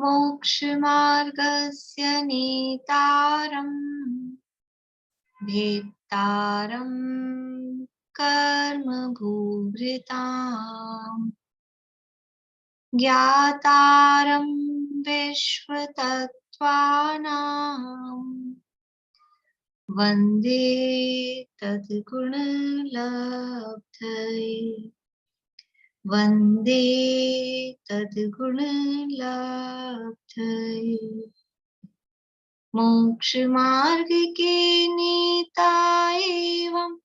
मोक्षमार्गस्य नेतारम् भेत्तारं कर्मभूभृताम् ज्ञातारं विश्वतत्त्वानाम् वन्दे तद्गुणलब्धये वन्दे तद्गुणलब्धये। मोक्ष मार्ग के नेता एवं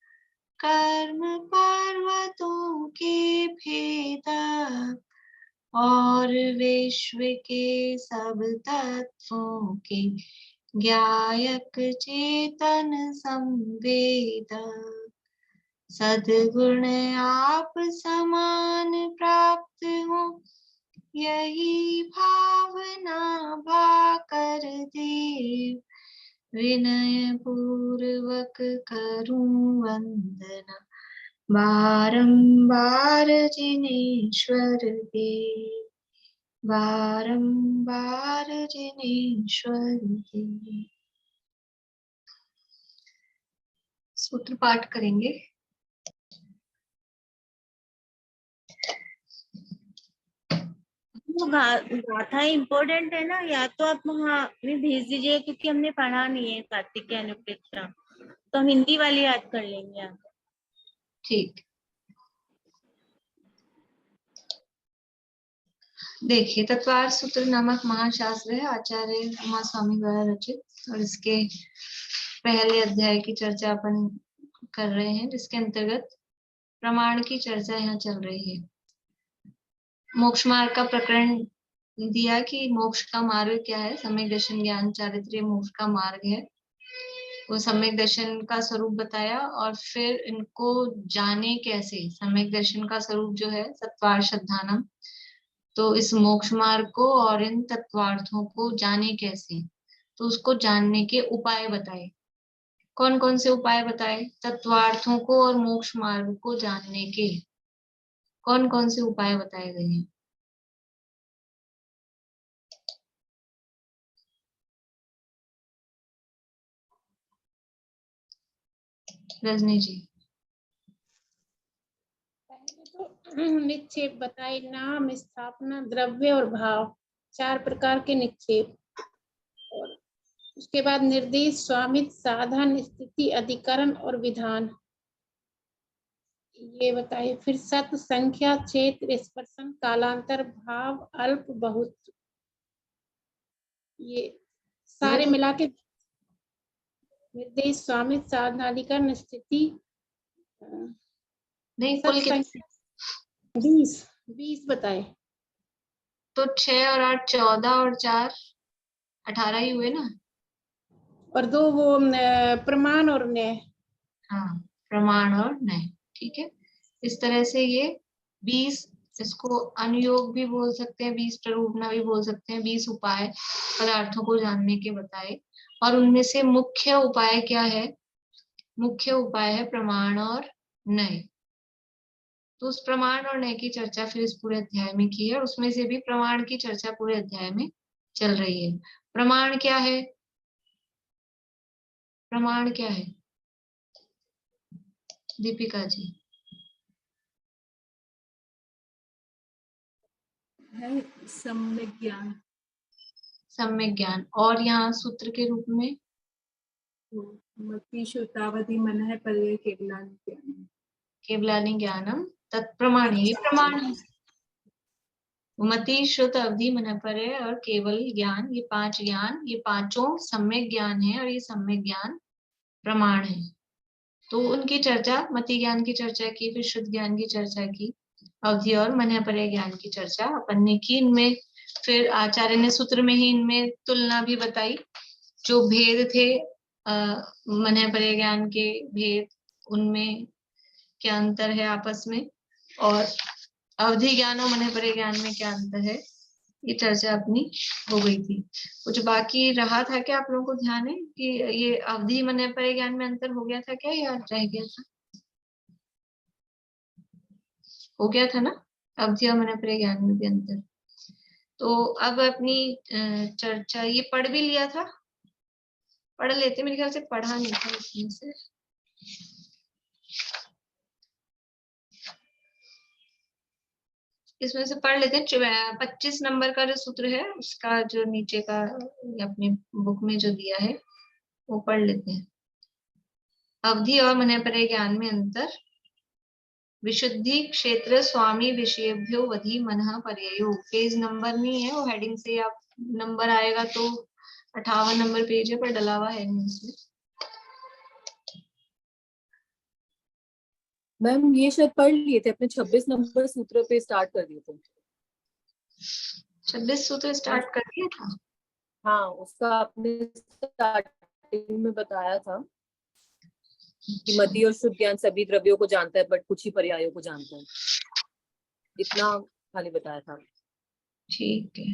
कर्म पर्वतों के भेदक और विश्व के सब तत्वों के ज्ञायक चेतन संवेदक सद्गुण आप समान प्राप्त हो यही भावना भाकर देव विनय पूर्वक करूं वंदना बारंबार जिनेश्वर देव बारंबार जिनेश्वर देव। सूत्र पाठ करेंगे। गाथा इम्पोर्टेंट है ना, या तो आप वहाँ में भेज दीजिए क्योंकि हमने पढ़ा नहीं है कार्तिक की अनुप्रेक्षा, तो हम हिंदी वाली याद कर लेंगे आप। ठीक, देखिए तत्वार सूत्र नामक महाशास्त्र है आचार्य उमा स्वामी द्वारा रचित, और इसके पहले अध्याय की चर्चा अपन कर रहे हैं, जिसके अंतर्गत प्रमाण की चर्चा यहाँ चल रही है। मोक्ष मार्ग का प्रकरण दिया कि मोक्ष का मार्ग क्या है, सम्यक दर्शन ज्ञान चारित्र्य मोक्ष का मार्ग है। वो सम्यक दर्शन का स्वरूप बताया और फिर इनको जाने कैसे। सम्यक दर्शन का स्वरूप जो है सत्वार श्रद्धानम, तो इस मोक्ष मार्ग को और इन तत्वार्थों को जाने कैसे, तो उसको जानने के उपाय बताए। कौन कौन से उपाय बताए? तत्वार्थों को और मोक्ष मार्ग को जानने के कौन कौन से उपाय बताए गए हैं? रजनी जी। निक्षेप बताए, नाम, स्थापना, द्रव्य और भाव, 4 प्रकार के निक्षेप। और उसके बाद निर्देश, स्वामित्व, साधन, स्थिति, अधिकरण और विधान ये बताए। फिर सत्य, संख्या, क्षेत्र, स्पर्शन, कालांतर, भाव, अल्प, बहुत, ये सारे मिला के निर्देश, स्वामित्व, साधना, अधिकरण, स्थिति, नहीं, कुल कितने? 20 बताए। तो 6 और 8 14 और 4 18 ही हुए ना। और 2 वो प्रमाण और न्याय। हाँ, प्रमाण और न्याय, ठीक है। इस तरह से ये 20, इसको अनुयोग भी बोल सकते हैं, 20 प्ररूपणा भी बोल सकते हैं, 20 उपाय पदार्थों को जानने के बताए। और उनमें से मुख्य उपाय क्या है? मुख्य उपाय है प्रमाण और न्याय। तो उस प्रमाण और न्याय की चर्चा फिर इस पूरे अध्याय में की है, और उसमें से भी प्रमाण की चर्चा पूरे अध्याय में चल रही है। प्रमाण क्या है? प्रमाण क्या है दीपिका जी? है सम्यक ज्ञान। सम्यक ज्ञान। और यहाँ सूत्र के रूप में मति श्रुतावधि मनः परे केवलानि ज्ञानम्। केवलानि ज्ञानम तत्प्रमाण, ये प्रमाण है। मति श्रुत अवधि मन परे और केवल ज्ञान, ये 5 ज्ञान, ये पांचों सम्यक ज्ञान है, और ये सम्यक ज्ञान प्रमाण है। तो उनकी चर्चा, मति ज्ञान की चर्चा की, फिर शुद्ध ज्ञान की चर्चा की, अवधि और मन परे ज्ञान की चर्चा अपन ने की। इनमें फिर आचार्य ने सूत्र में ही इनमें तुलना भी बताई, जो भेद थे मन परे ज्ञान के भेद, उनमें क्या अंतर है आपस में, और अवधि ज्ञान और मन परे ज्ञान में क्या अंतर है, ये चर्चा अपनी हो गई थी। कुछ बाकी रहा था क्या आप लोगों को ध्यान है कि ये अवधि मन परे ज्ञान में अंतर हो गया था क्या, या रह गया था? हो गया था ना, अवधि और मन परे ज्ञान में भी अंतर। तो अब अपनी चर्चा ये पढ़ भी लिया था, पढ़ लेते, मेरे ख्याल से पढ़ा नहीं था इसमें से। इसमें से पढ़ लेते हैं। 25 नंबर का जो सूत्र है उसका जो नीचे का अपनी बुक में जो दिया है वो पढ़ लेते हैं। अवधि और मन परे ज्ञान में अंतर। विशुद्धि क्षेत्र स्वामी विषयभ्यो वधि मनः पर्ययो। पेज नंबर नहीं है, वो हेडिंग से आप नंबर आएगा तो 58 नंबर पेज है, पर डला हुआ है नहीं इसमें। मैम ये शायद पढ़ लिए थे, अपने 26 नंबर सूत्र पे स्टार्ट कर दिए थे। 26 सूत्र स्टार्ट कर दिया था। हाँ, उसका आपने स्टार्टिंग में बताया था कि मति और शुद्ध ज्ञान सभी द्रव्यों को जानता है बट कुछ ही पर्यायों को जानता है, इतना खाली बताया था। ठीक है,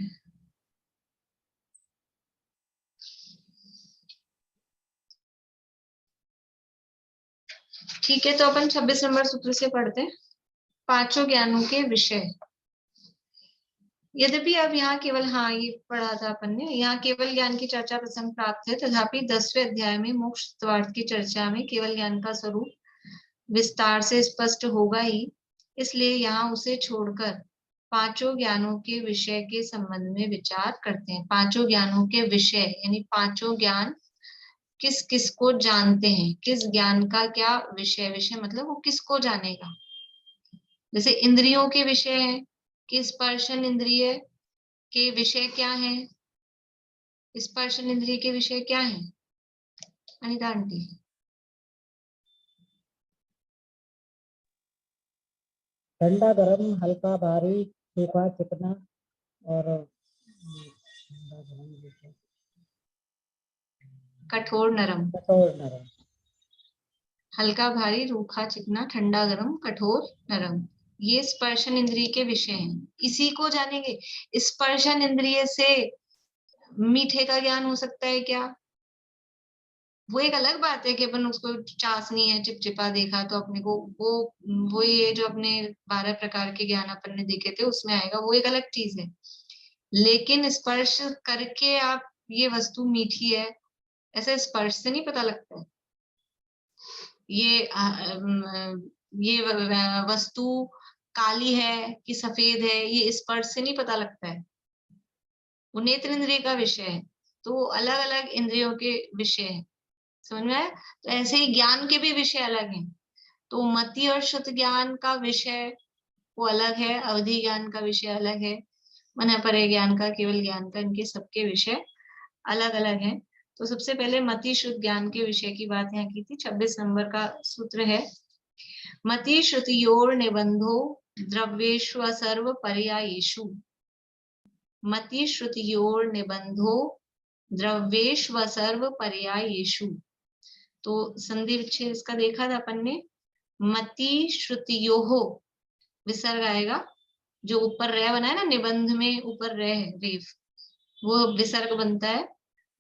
ठीक है। तो अपन 26 नंबर सूत्र से पढ़ते हैं। पांचों ज्ञानों के विषय। यद्यपि अब यहाँ केवल, हाँ ये पढ़ा था अपन ने, यहाँ केवल ज्ञान की चर्चा प्रसंग प्राप्त है, तथापि 10वें अध्याय में मोक्ष तत्वार्थ की चर्चा में केवल ज्ञान का स्वरूप विस्तार से स्पष्ट होगा ही, इसलिए यहाँ उसे छोड़कर पांचों ज्ञानों के विषय के संबंध में विचार करते हैं। पांचों ज्ञानों के विषय यानी पांचों ज्ञान किस किस को जानते हैं, किस ज्ञान का क्या विषय। विषय मतलब वो किसको जानेगा। जैसे इंद्रियों के विषय है कि स्पर्शन इंद्रिय के विषय क्या है, स्पर्शन इंद्रिय के विषय क्या है अनिता आंटी? ठंडा गरम हल्का भारी फीका चिकना और कठोर नरम। कठोर नरम। हल्का भारी रूखा चिकना ठंडा गरम कठोर नरम, ये स्पर्शन इंद्रिय के विषय हैं। इसी को जानेंगे। स्पर्शन इंद्रिय से मीठे का ज्ञान हो सकता है क्या? वो एक अलग बात है कि अपन उसको चाशनी है चिपचिपा देखा तो अपने को वो ये जो अपने 12 प्रकार के ज्ञान अपन ने देखे थे उसमें आएगा, वो एक अलग चीज है। लेकिन स्पर्श करके आप ये वस्तु मीठी है ऐसे स्पर्श से नहीं पता लगता है। ये वस्तु काली है कि सफेद है ये स्पर्श से नहीं पता लगता है, वो नेत्र इंद्रिय का विषय है। तो अलग अलग इंद्रियों के विषय है, समझ में आया? तो ऐसे ही ज्ञान के भी विषय अलग हैं। तो मति और शुद्ध ज्ञान का विषय वो अलग है, अवधि ज्ञान का विषय अलग है, मन परे ज्ञान का, केवल ज्ञान का, इनके सबके विषय अलग अलग हैं। तो सबसे पहले मति शुद्ध ज्ञान के विषय की बात यहाँ की थी। 26 नंबर का सूत्र है, मति श्रुतियोर निबंधो द्रव्येषु सर्व पर्यायेषु। मति श्रुतियोर निबंधो द्रव्येषु सर्व पर्यायेषु। तो संधि विच्छेद इसका देखा था अपन ने। मति श्रुतियोः विसर्ग आएगा, जो ऊपर रह बना है ना निबंध में, ऊपर रह है रेफ, वो विसर्ग बनता है।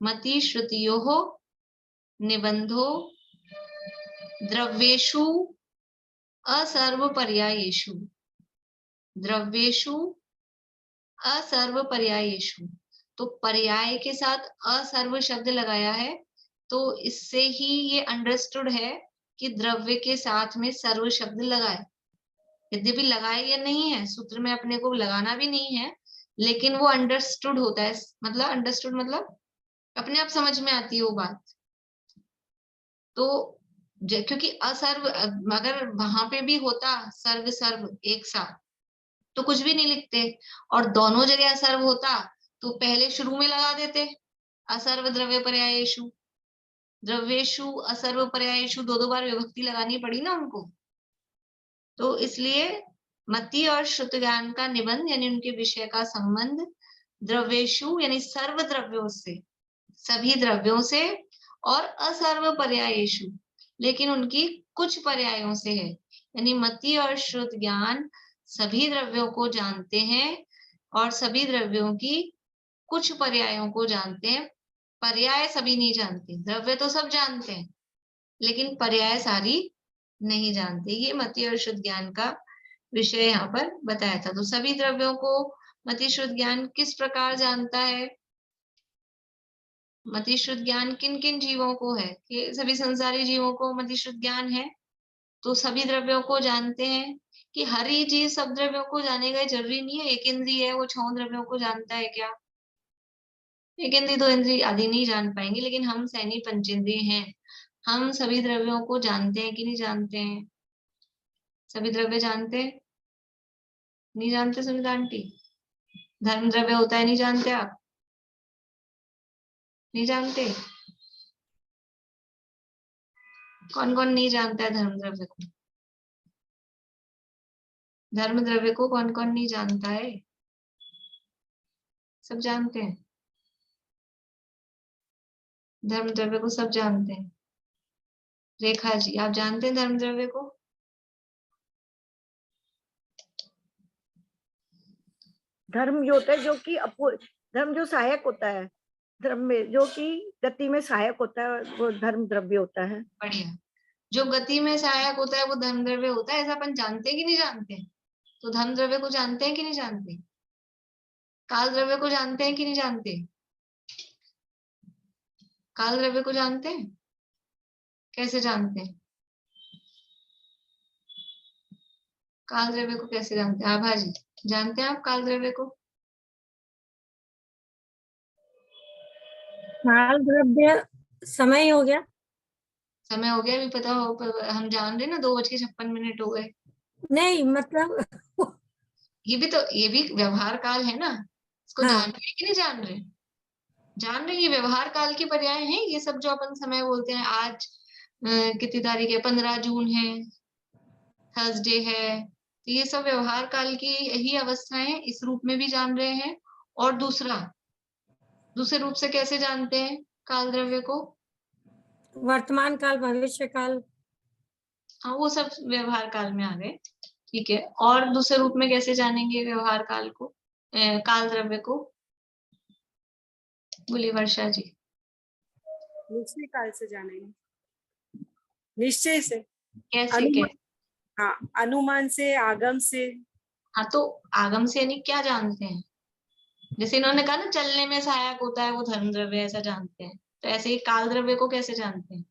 मति श्रुतियोः निबंधो द्रव्येषु असर्व पर्यायेषु। द्रव्येषु असर्व पर्यायेषु, तो पर्याय के साथ असर्व शब्द लगाया है, तो इससे ही ये अंडरस्टूड है कि द्रव्य के साथ में सर्व शब्द लगाए। यद्यपि लगाए या नहीं है सूत्र में, अपने को लगाना भी नहीं है, लेकिन वो अंडरस्टूड होता है। मतलब अंडरस्टूड मतलब अपने आप समझ में आती है वो बात। तो क्योंकि असर्व अगर वहां पे भी होता सर्व सर्व एक साथ तो कुछ भी नहीं लिखते, और दोनों जगह असर्व होता तो पहले शुरू में लगा देते असर्व द्रव्य पर्यायेषु। द्रव्येषु असर्व पर्यायेषु दो बार विभक्ति लगानी पड़ी ना उनको। तो इसलिए मति और श्रुत ज्ञान का निबंध यानी उनके विषय का संबंध द्रव्येषु यानी सर्व द्रव्यों से, सभी द्रव्यों से, और असर्व पर्यायेषु लेकिन उनकी कुछ पर्यायों से है। यानी मति और श्रुत ज्ञान सभी द्रव्यों को जानते हैं और सभी द्रव्यों की कुछ पर्यायों को जानते हैं। पर्याय सभी नहीं जानते, द्रव्य तो सब जानते हैं लेकिन पर्याय सारी नहीं जानते। ये मति और शुद्ध ज्ञान का विषय यहाँ पर बताया था। तो सभी द्रव्यों को मति शुद्ध ज्ञान किस प्रकार जानता है? मति शुद्ध ज्ञान किन किन जीवों को है? कि सभी संसारी जीवों को मति शुद्ध ज्ञान है, तो सभी द्रव्यों को जानते हैं कि हर ही चीज सब द्रव्यों को जानेगा, जरूरी नहीं है। एक इंद्रिय है वो 6 द्रव्यों को जानता है क्या? एक इंद्रिय 2 इंद्रिय आदि नहीं जान पाएंगे, लेकिन हम सैनी पंचेंद्रिय हैं, हम सभी द्रव्यों को जानते हैं कि नहीं जानते हैं? सभी द्रव्य जानते हैं? नहीं जानते सुनीता आंटी? धर्म द्रव्य होता है, नहीं जानते आप? नहीं जानते? कौन कौन नहीं जानता है धर्म द्रव्य को? धर्म द्रव्य को कौन कौन नहीं जानता है? सब जानते हैं, धर्म द्रव्य को सब जानते हैं। रेखा जी, आप जानते हैं धर्म द्रव्य को? धर्म जो होता है जो कि धर्म जो सहायक होता है, धर्म में जो कि गति में सहायक होता है, वो धर्म द्रव्य होता है। बढ़िया। जो गति में सहायक होता है वो धर्म द्रव्य होता है, ऐसा अपन जानते हैं कि नहीं जानते? तो धर्म द्रव्य को जानते हैं कि नहीं जानते? काल द्रव्य को जानते हैं कि नहीं जानते? काल द्रव्य को जानते हैं? कैसे जानते हैं? काल द्रव्य को कैसे जानते हैं? आभा जी, जानते हैं आप काल द्रव्य को? काल द्रव्य समय हो गया। समय हो गया भी पता हो, हम जान रहे ना 2:56 हो गए। नहीं मतलब ये भी व्यवहार काल है ना, इसको हाँ। जान रहे कि नहीं जान रहे? जान रहे, ये व्यवहार काल की पर्याय हैं ये सब जो अपन समय बोलते हैं। आज कितनी तारीख है? 15 जून है, थर्सडे है, तो ये सब व्यवहार काल की ही अवस्थाएं इस रूप में भी जान रहे हैं। और दूसरे रूप से कैसे जानते हैं काल द्रव्य को? वर्तमान काल, भविष्य काल। हाँ, वो सब व्यवहार काल में आ गए, ठीक है। और दूसरे रूप में कैसे जानेंगे व्यवहार काल को, काल द्रव्य को? बोलिए वर्षा जी। निश्चय काल से जानेंगे, निश्चय से। कैसे? हाँ, अनुमान से, आगम से। हाँ, तो आगम से यानी क्या जानते हैं? जैसे इन्होंने कहा ना चलने में सहायक होता है वो धर्म द्रव्य, ऐसा जानते हैं। तो ऐसे ही काल द्रव्य को कैसे जानते हैं?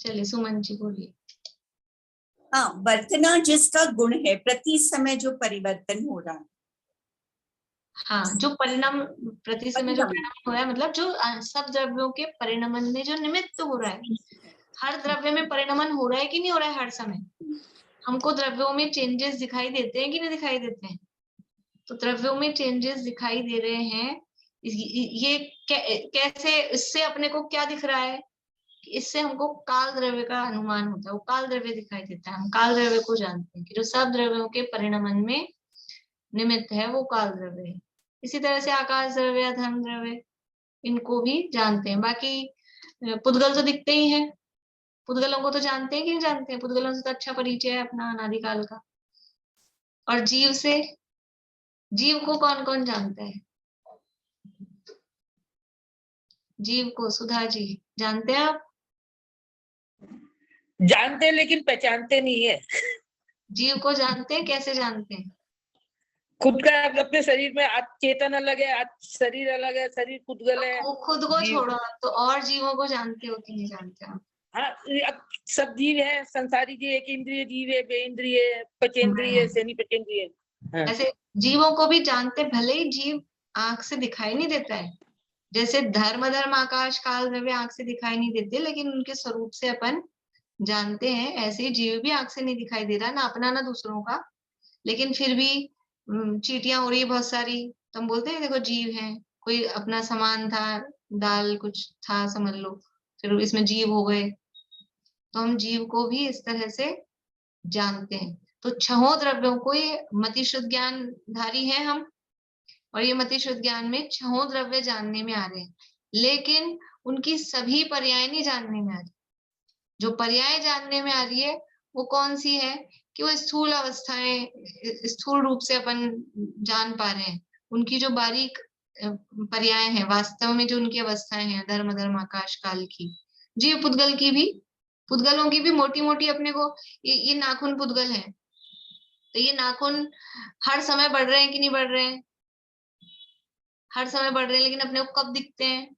चलिए सुमन जी बोलिए। हाँ, वर्तना जिसका गुण है, प्रति समय जो परिवर्तन हो रहा है। हाँ, जो परिणाम, प्रति समय जो परिणाम हो रहा है, मतलब जो सब द्रव्यों के परिणमन में जो निमित्त हो रहा है। हर द्रव्य में परिणमन हो रहा है कि नहीं हो रहा है? हर समय हमको द्रव्यों में चेंजेस दिखाई देते हैं कि नहीं दिखाई देते हैं? तो द्रव्यों में चेंजेस दिखाई दे रहे हैं, ये कैसे? इससे अपने को क्या दिख रहा है? इससे हमको काल द्रव्य का अनुमान होता है, वो काल द्रव्य दिखाई देता है। हम काल द्रव्य को जानते हैं कि जो सब द्रव्यों के परिणमन में निमित्त है वो काल द्रव्य है। इसी तरह से आकाश द्रव्य या धर्म द्रव्य, इनको भी जानते हैं। बाकी पुद्गल तो दिखते ही हैं, पुद्गलों को तो जानते हैं कि नहीं जानते हैं? पुद्गलों से तो अच्छा परिचय है अपना अनादिकाल का। और जीव से, जीव को कौन कौन जानता है? जीव को सुधा जी जानते हैं आप? जानते हैं लेकिन पहचानते नहीं है। जीव को जानते हैं, कैसे जानते हैं? खुद का अपने शरीर में चेतन अलग है, शरीर अलग है, शरीर पुद्गल है। वो खुद को छोड़ो तो और जीवों को जानते हो कि नहीं जानते आप? हाँ, सब जीव है, संसारी जीव, एक इंद्रिय जीव है, बे इंद्रिय, पचेंद्रिय, सेनी पचेंद्रिय। हाँ। ऐसे जीवों को भी जानते, भले ही जीव आंख से दिखाई नहीं देता है। जैसे धर्म आकाश काल द्रव्य आंख से दिखाई नहीं देते, लेकिन उनके स्वरूप से अपन जानते हैं। ऐसे ही जीव भी आंख से नहीं दिखाई दे रहा, ना अपना ना दूसरों का, लेकिन फिर भी चींटियां हो रही है बहुत सारी, तो हम बोलते हैं देखो जीव है। कोई अपना सामान था, दाल कुछ था समझ लो, फिर इसमें जीव हो गए, तो हम जीव को भी इस तरह से जानते हैं। तो 6 द्रव्यों को, ये मति शुद्ध ज्ञान धारी है हम, और ये मति शुद्ध ज्ञान में 6 द्रव्य जानने में आ रहे हैं, लेकिन उनकी सभी पर्याय नहीं जानने में आ रही। जो पर्याय जानने में आ रही है वो कौन सी है? कि वो स्थूल अवस्थाएं, स्थूल रूप से अपन जान पा रहे हैं। उनकी जो बारीक पर्याय हैं, वास्तव में जो उनकी अवस्थाएं हैं, धर्म आकाश काल की, जीव पुद्गल की भी, पुद्गलों की भी मोटी मोटी अपने को, ये नाखून पुद्गल है, तो ये नाखून हर समय बढ़ रहे हैं कि नहीं बढ़ रहे हैं? हर समय बढ़ रहे हैं, लेकिन अपने को कब दिखते हैं?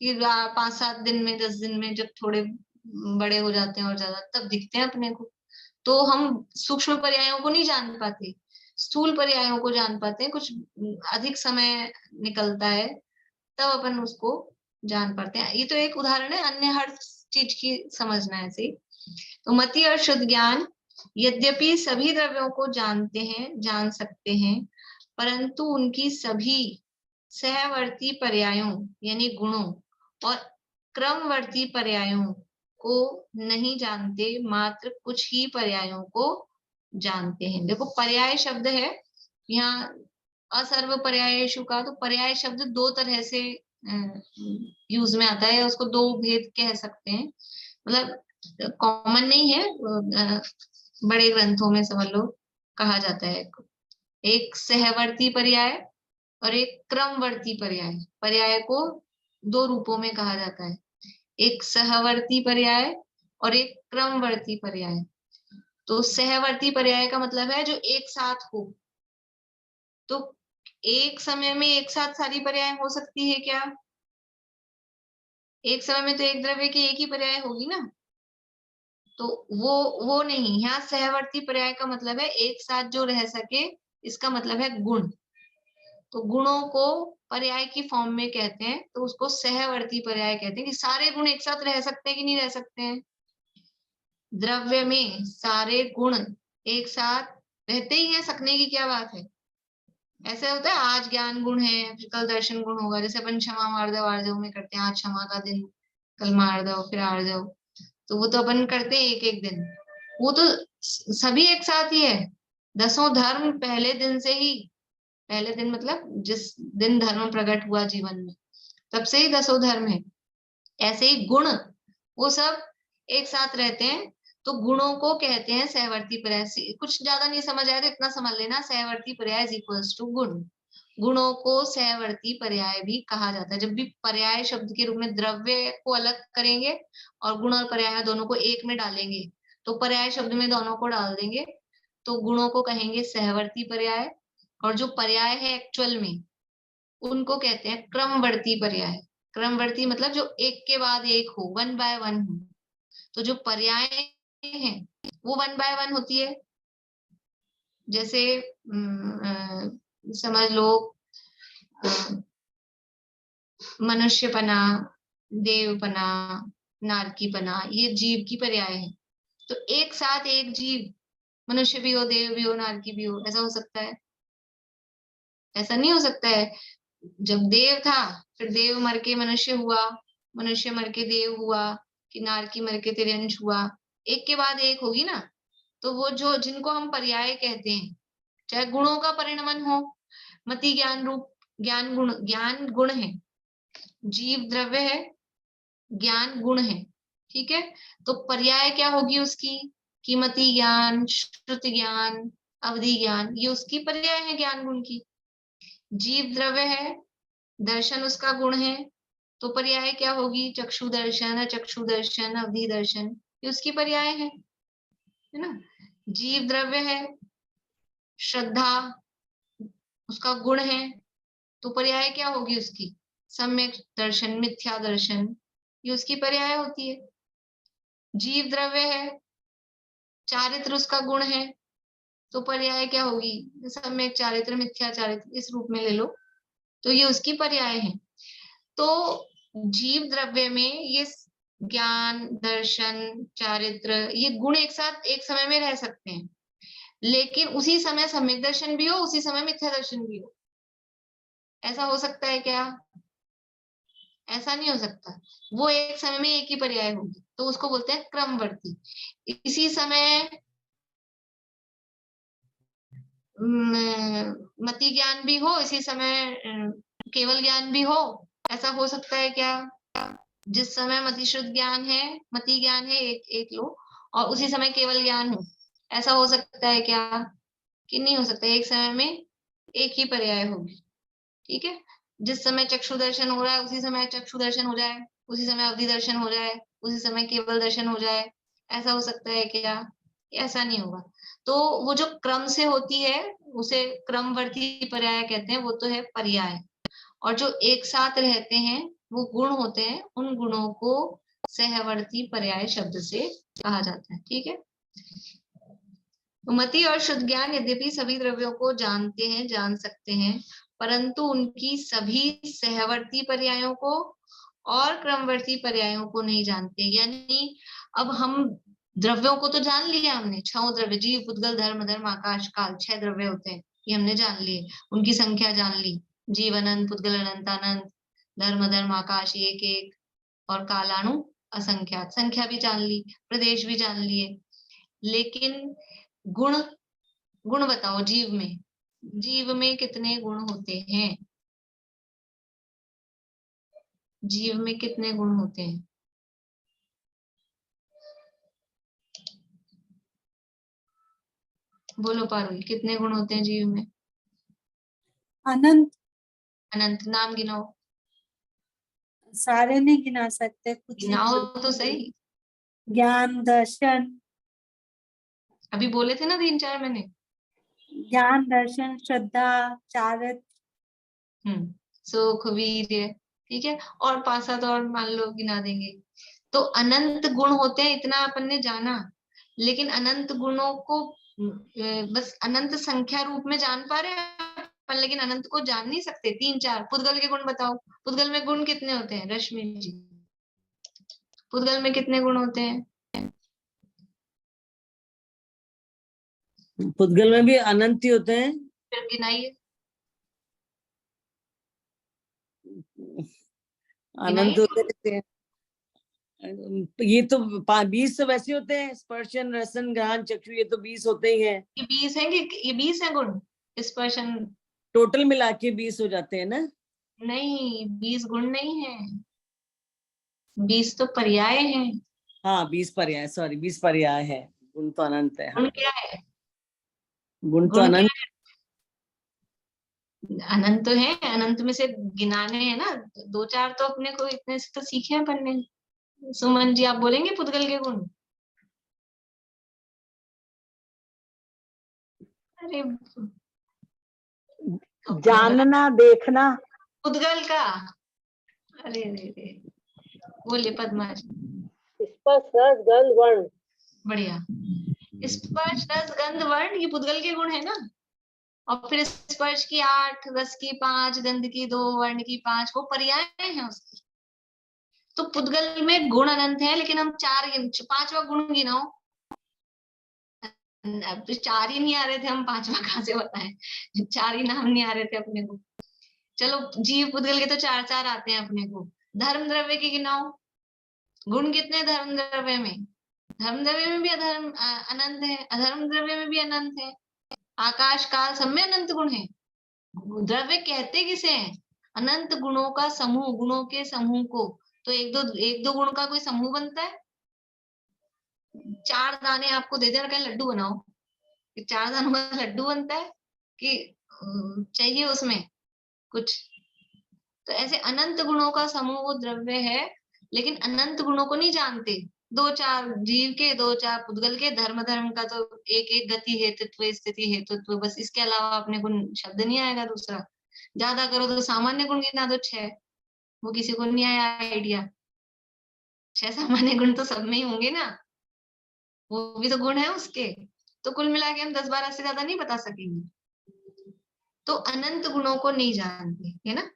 कि 5-7 दिन में, 10 दिन में, जब थोड़े बड़े हो जाते हैं और ज्यादा, तब दिखते हैं अपने को। तो हम सूक्ष्म पर्यायों को नहीं जान पाते, स्थूल पर्यायों को जान पाते हैं। कुछ अधिक समय निकलता है तब अपन उसको जान पाते हैं। ये तो एक उदाहरण है, अन्य हर चीज की समझना है ऐसे ही। तो मति और शुद्ध ज्ञान यद्यपि सभी द्रव्यों को जानते हैं, जान सकते हैं, परंतु उनकी सभी सहवर्ती पर्यायों यानी गुणों और क्रमवर्ती पर्यायों को नहीं जानते, मात्र कुछ ही पर्यायों को जानते हैं। देखो पर्याय शब्द है यहाँ असर्व पर्यायेषु का, तो पर्याय शब्द दो तरह से यूज में आता है, उसको दो भेद कह सकते हैं, मतलब कॉमन नहीं है, बड़े ग्रंथों में समझ लो कहा जाता है। एक सहवर्ती पर्याय और एक क्रमवर्ती पर्याय। पर्याय को दो रूपों में कहा जाता है, एक सहवर्ती पर्याय और एक क्रमवर्ती पर्याय। तो सहवर्ती पर्याय का मतलब है जो एक साथ हो। तो एक समय में एक साथ सारी पर्याय हो सकती है क्या? एक समय में तो एक द्रव्य की एक ही पर्याय होगी ना, तो वो नहीं। यहाँ सहवर्ती पर्याय का मतलब है एक साथ जो रह सके, इसका मतलब है गुण। तो गुणों को पर्याय की फॉर्म में कहते हैं, तो उसको सहवर्ती पर्याय कहते हैं कि सारे गुण एक साथ रह सकते हैं कि नहीं रह सकते हैं। द्रव्य में सारे गुण एक साथ रहते ही हैं, सकने की क्या बात है। ऐसे होता है आज ज्ञान गुण है, फिर कल दर्शन गुण होगा, जैसे अपन क्षमा मार्दव आर्जव में करते हैं, आज क्षमा का दिन, कल मार्दव, फिर आर्जव, तो वो तो अपन करते हैं एक एक दिन। वो तो सभी एक साथ ही है। 10 धर्म पहले दिन से ही, पहले दिन मतलब जिस दिन धर्म प्रकट हुआ जीवन में, तब से ही 10 धर्म है। ऐसे ही गुण वो सब एक साथ रहते हैं, तो गुणों को कहते हैं सहवर्ती पर्याय। कुछ ज्यादा नहीं समझ आया तो इतना समझ लेना, सहवर्ती पर्याय इज इक्वल्स टू गुण। गुणों को सहवर्ती पर्याय भी कहा जाता है। जब भी पर्याय शब्द के रूप में द्रव्य को अलग करेंगे और गुण और पर्याय दोनों को एक में डालेंगे, तो पर्याय शब्द में दोनों को डाल देंगे, तो गुणों को कहेंगे सहवर्ती पर्याय, और जो पर्याय है एक्चुअल में उनको कहते हैं क्रमवर्ती पर्याय। क्रमवर्ती मतलब जो एक के बाद एक हो, 1 by 1 हो। तो जो पर्याय हैं वो 1 by 1 होती है। जैसे समझ लो मनुष्यपना, देवपना, नारकीपना, ये जीव की पर्याय है। तो एक साथ एक जीव, मनुष्य भी हो, देव भी हो, नारकी भी हो, ऐसा हो सकता है? ऐसा नहीं हो सकता है। जब देव था फिर देव मर के मनुष्य हुआ, मनुष्य मर के देव हुआ, कि नारकी मर के तिर्यंश हुआ, एक के बाद एक होगी ना। तो वो जो जिनको हम पर्याय कहते हैं, चाहे गुणों का परिणमन हो, मति ज्ञान रूप, ज्ञान गुण है, जीव द्रव्य है, ज्ञान गुण है, ठीक है। तो पर्याय क्या होगी उसकी? कीमती ज्ञान, श्रुति ज्ञान, अवधि ज्ञान, ये उसकी पर्याय है ज्ञान गुण की। जीव द्रव्य है, दर्शन उसका गुण है, तो पर्याय क्या होगी? चक्षु दर्शन, चक्षु दर्शन, अवधि दर्शन, ये उसकी पर्याय है ना। जीव द्रव्य है, श्रद्धा उसका गुण है, तो पर्याय क्या होगी उसकी? सम्यक दर्शन, मिथ्या दर्शन, ये उसकी पर्याय होती है। जीव द्रव्य है, चारित्र उसका गुण है, तो पर्याय क्या होगी? सम्यक चारित्र, मिथ्या चारित्र, इस रूप में ले लो, तो ये उसकी पर्याय है। तो जीव द्रव्य में ये ज्ञान, दर्शन, चारित्र, ये गुण एक साथ एक समय में रह सकते हैं, लेकिन उसी समय सम्यक दर्शन भी हो, उसी समय मिथ्या दर्शन भी हो। ऐसा हो सकता है क्या? ऐसा नहीं हो सकता। वो एक समय में एक ही पर्याय होगी, तो उसको बोलते हैं क्रमवर्ती। इसी समय मति ज्ञान भी हो, इसी समय केवल ज्ञान भी हो, ऐसा हो सकता है क्या? जिस समय मति शुद्ध ज्ञान है, मति ज्ञान है एक लो, और उसी समय केवल ज्ञान हो, ऐसा हो सकता है क्या? कि नहीं हो सकता। एक समय में एक ही पर्याय होगी, ठीक है। जिस समय चक्षु दर्शन हो रहा है उसी समय चक्षु दर्शन हो जाए, उसी समय अवधि दर्शन हो जाए, उसी समय केवल दर्शन हो जाए, ऐसा हो सकता है क्या? ऐसा नहीं होगा। तो वो जो क्रम से होती है उसे क्रमवर्ती पर्याय कहते हैं, वो तो है पर्याय। और जो एक साथ रहते हैं वो गुण होते हैं, उन गुणों को सहवर्ती पर्याय शब्द से कहा जाता है। ठीक है। मति और शुद्ध ज्ञान यद्यपि सभी द्रव्यों को जानते हैं, जान सकते हैं, परंतु उनकी सभी सहवर्ती पर्यायों को और क्रमवर्ती पर्यायों को नहीं जानते। यानी अब हम द्रव्यों को तो जान लिया हमने, 6 द्रव्य, जीव, पुद्गल, धर्म, अधर्म, आकाश, काल, 6 द्रव्य होते हैं, ये हमने जान लिए। उनकी संख्या जान ली, जीव अनंत, पुद्गल अनंत अनंत, धर्म अधर्म आकाश एक एक, और कालाणु असंख्यात, संख्या भी जान ली, प्रदेश भी जान लिए। लेकिन गुण, गुण बताओ, जीव में कितने गुण होते हैं? जीव में कितने गुण होते हैं? बोलो पारुल, कितने गुण होते हैं जीव में? अनंत। अनंत। नाम गिनाओ। सारे नहीं गिना सकते, कुछ गिनाओ तो सही। ज्ञान, दर्शन। अभी बोले थे ना 3-4 मैंने। ज्ञान, दर्शन, श्रद्धा, चारित्र। सुख, वीर्य। ठीक है। और 5-7 और मान लो गिना देंगे। तो अनंत गुण होते हैं, इतना अपन ने जाना। लेकिन अनंत गुणों को बस अनंत संख्या रूप में जान पा रहे हैं अपन, लेकिन अनंत को जान नहीं सकते। 3-4 पुद्गल के गुण बताओ। पुद्गल में गुण कितने होते हैं रश्मि जी? पुद्गल में कितने गुण होते हैं? पुद्गल में भी अनंत ही होते हैं। फिर गिनाइए। अनंत होते हैं। ये तो 20 तो वैसे होते हैं, स्पर्शन, रसन, घ्राण, चक्षु, ये तो 20 होते ही हैं। ये 20 हैं कि ये 20 है गुण? स्पर्शन टोटल मिला के 20 हो जाते हैं ना? नहीं, 20 गुण नहीं है, 20 तो पर्याय हैं। हाँ 20 पर्याय, सॉरी 20 पर्याय है। गुण तो अनंत है। गुण क्या है? गुण तो अनंत, अनंत तो है। अनंत में से गिनाने हैं ना 2-4, तो अपने को इतने से तो सीखे हैं अपन ने। सुमन जी, आप बोलेंगे पुद्गल के गुण? अरे जानना, देखना। पुद्गल का, अरे रे बोलिए पद्मा जी। स्पर्श, रस, गंध, वर्ण। बढ़िया। स्पर्श, रस, गंध, वर्ण, ये पुद्गल के गुण है ना। और फिर स्पर्श की 8, रस की 5, गंध की 2, वर्ण की 5, वो पर्याय हैं उसकी। तो पुद्गल में गुण अनंत है, लेकिन हम 5वां गुण गिनाओ। अब तो 4 ही नहीं आ रहे थे, हम 5वां कहाँ से बताएं? 4 ही नाम नहीं आ रहे थे अपने को। चलो जीव पुद्गल के तो 4-4 आते हैं अपने को। धर्म द्रव्य के गिनाओ। गुण कितने धर्म द्रव्य में? धर्म द्रव्य में भी अधर्म अनंत है, अधर्म द्रव्य में भी अनंत है, आकाश काल सब में अनंत गुण है। द्रव्य कहते किसे हैं? अनंत गुणों का समूह, गुणों के समूह को। तो एक दो गुण का कोई समूह बनता है? 4 दाने आपको दे देना, कहीं लड्डू बनाओ, 4 दानों का लड्डू बनता है कि चाहिए उसमें कुछ? तो ऐसे अनंत गुणों का समूह वो द्रव्य है, लेकिन अनंत गुणों को नहीं जानते। 2-4 जीव के, 2-4 पुद्गल के, धर्म का तो एक गति हेतुत्व, स्थिति हेतुत्व, बस इसके अलावा अपने गुण शब्द नहीं आएगा दूसरा। ज्यादा करो तो सामान्य गुण गिना दो 6, वो किसी को नहीं आया आइडिया। 6 सामान्य गुण तो सब में ही होंगे ना, वो भी तो गुण है उसके। तो कुल मिला के हम 10-12 से ज्यादा नहीं बता सकेंगे। तो अनंत गुणों को नहीं जानते है ना।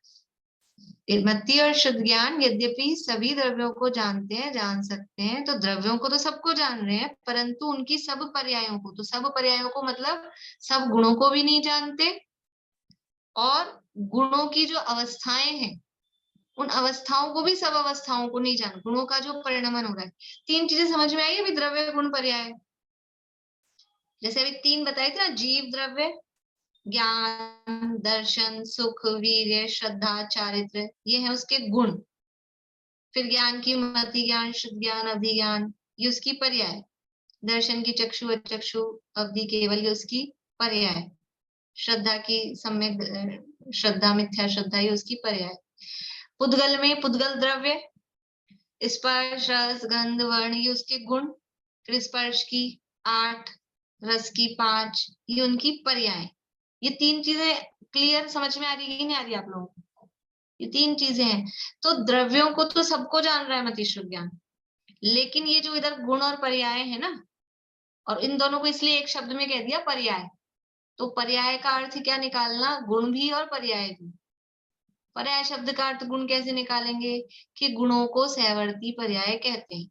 मति और शुद्ध ज्ञान यद्यपि सभी द्रव्यों को जानते हैं, जान सकते हैं, तो द्रव्यों को तो सबको जान रहे हैं, परंतु उनकी सब पर्यायों को, तो सब पर्यायों को मतलब सब गुणों को भी नहीं जानते, और गुणों की जो अवस्थाएं हैं उन अवस्थाओं को भी, सब अवस्थाओं को नहीं जान, गुणों का जो परिणमन हो रहा है। 3 चीजें समझ में आई अभी, द्रव्य, गुण, पर्याय। जैसे अभी 3 बताए थे ना, जीव द्रव्य, ज्ञान, दर्शन, सुख, वीर्य, श्रद्धा, चारित्र, ये है उसके गुण। फिर ज्ञान की मति ज्ञान, शुद्ध ज्ञान, अवधि ज्ञान, ये उसकी पर्याय। दर्शन की चक्षु, अचक्षु, अवधि केवल, ये उसकी पर्याय। श्रद्धा की सम्यक श्रद्धा, मिथ्या श्रद्धा, ये उसकी पर्याय। पुद्गल में पुद्गल द्रव्य, स्पर्श, रस, गंध, वर्ण, ये उसके गुण। फिर स्पर्श की 8, रस की 5, ये उनकी पर्याय। ये 3 चीजें क्लियर समझ में आ रही है कि नहीं आ रही आप लोगों को? ये 3 चीजें हैं। तो द्रव्यों को तो सबको जान रहा है मतिश्रुत ज्ञान, लेकिन ये जो इधर गुण और पर्याय है ना, और इन दोनों को इसलिए एक शब्द में कह दिया पर्याय। तो पर्याय का अर्थ क्या निकालना, गुण भी और पर्याय भी। पर्याय शब्द का अर्थ गुण कैसे निकालेंगे कि गुणों को सहवर्ती पर्याय कहते हैं,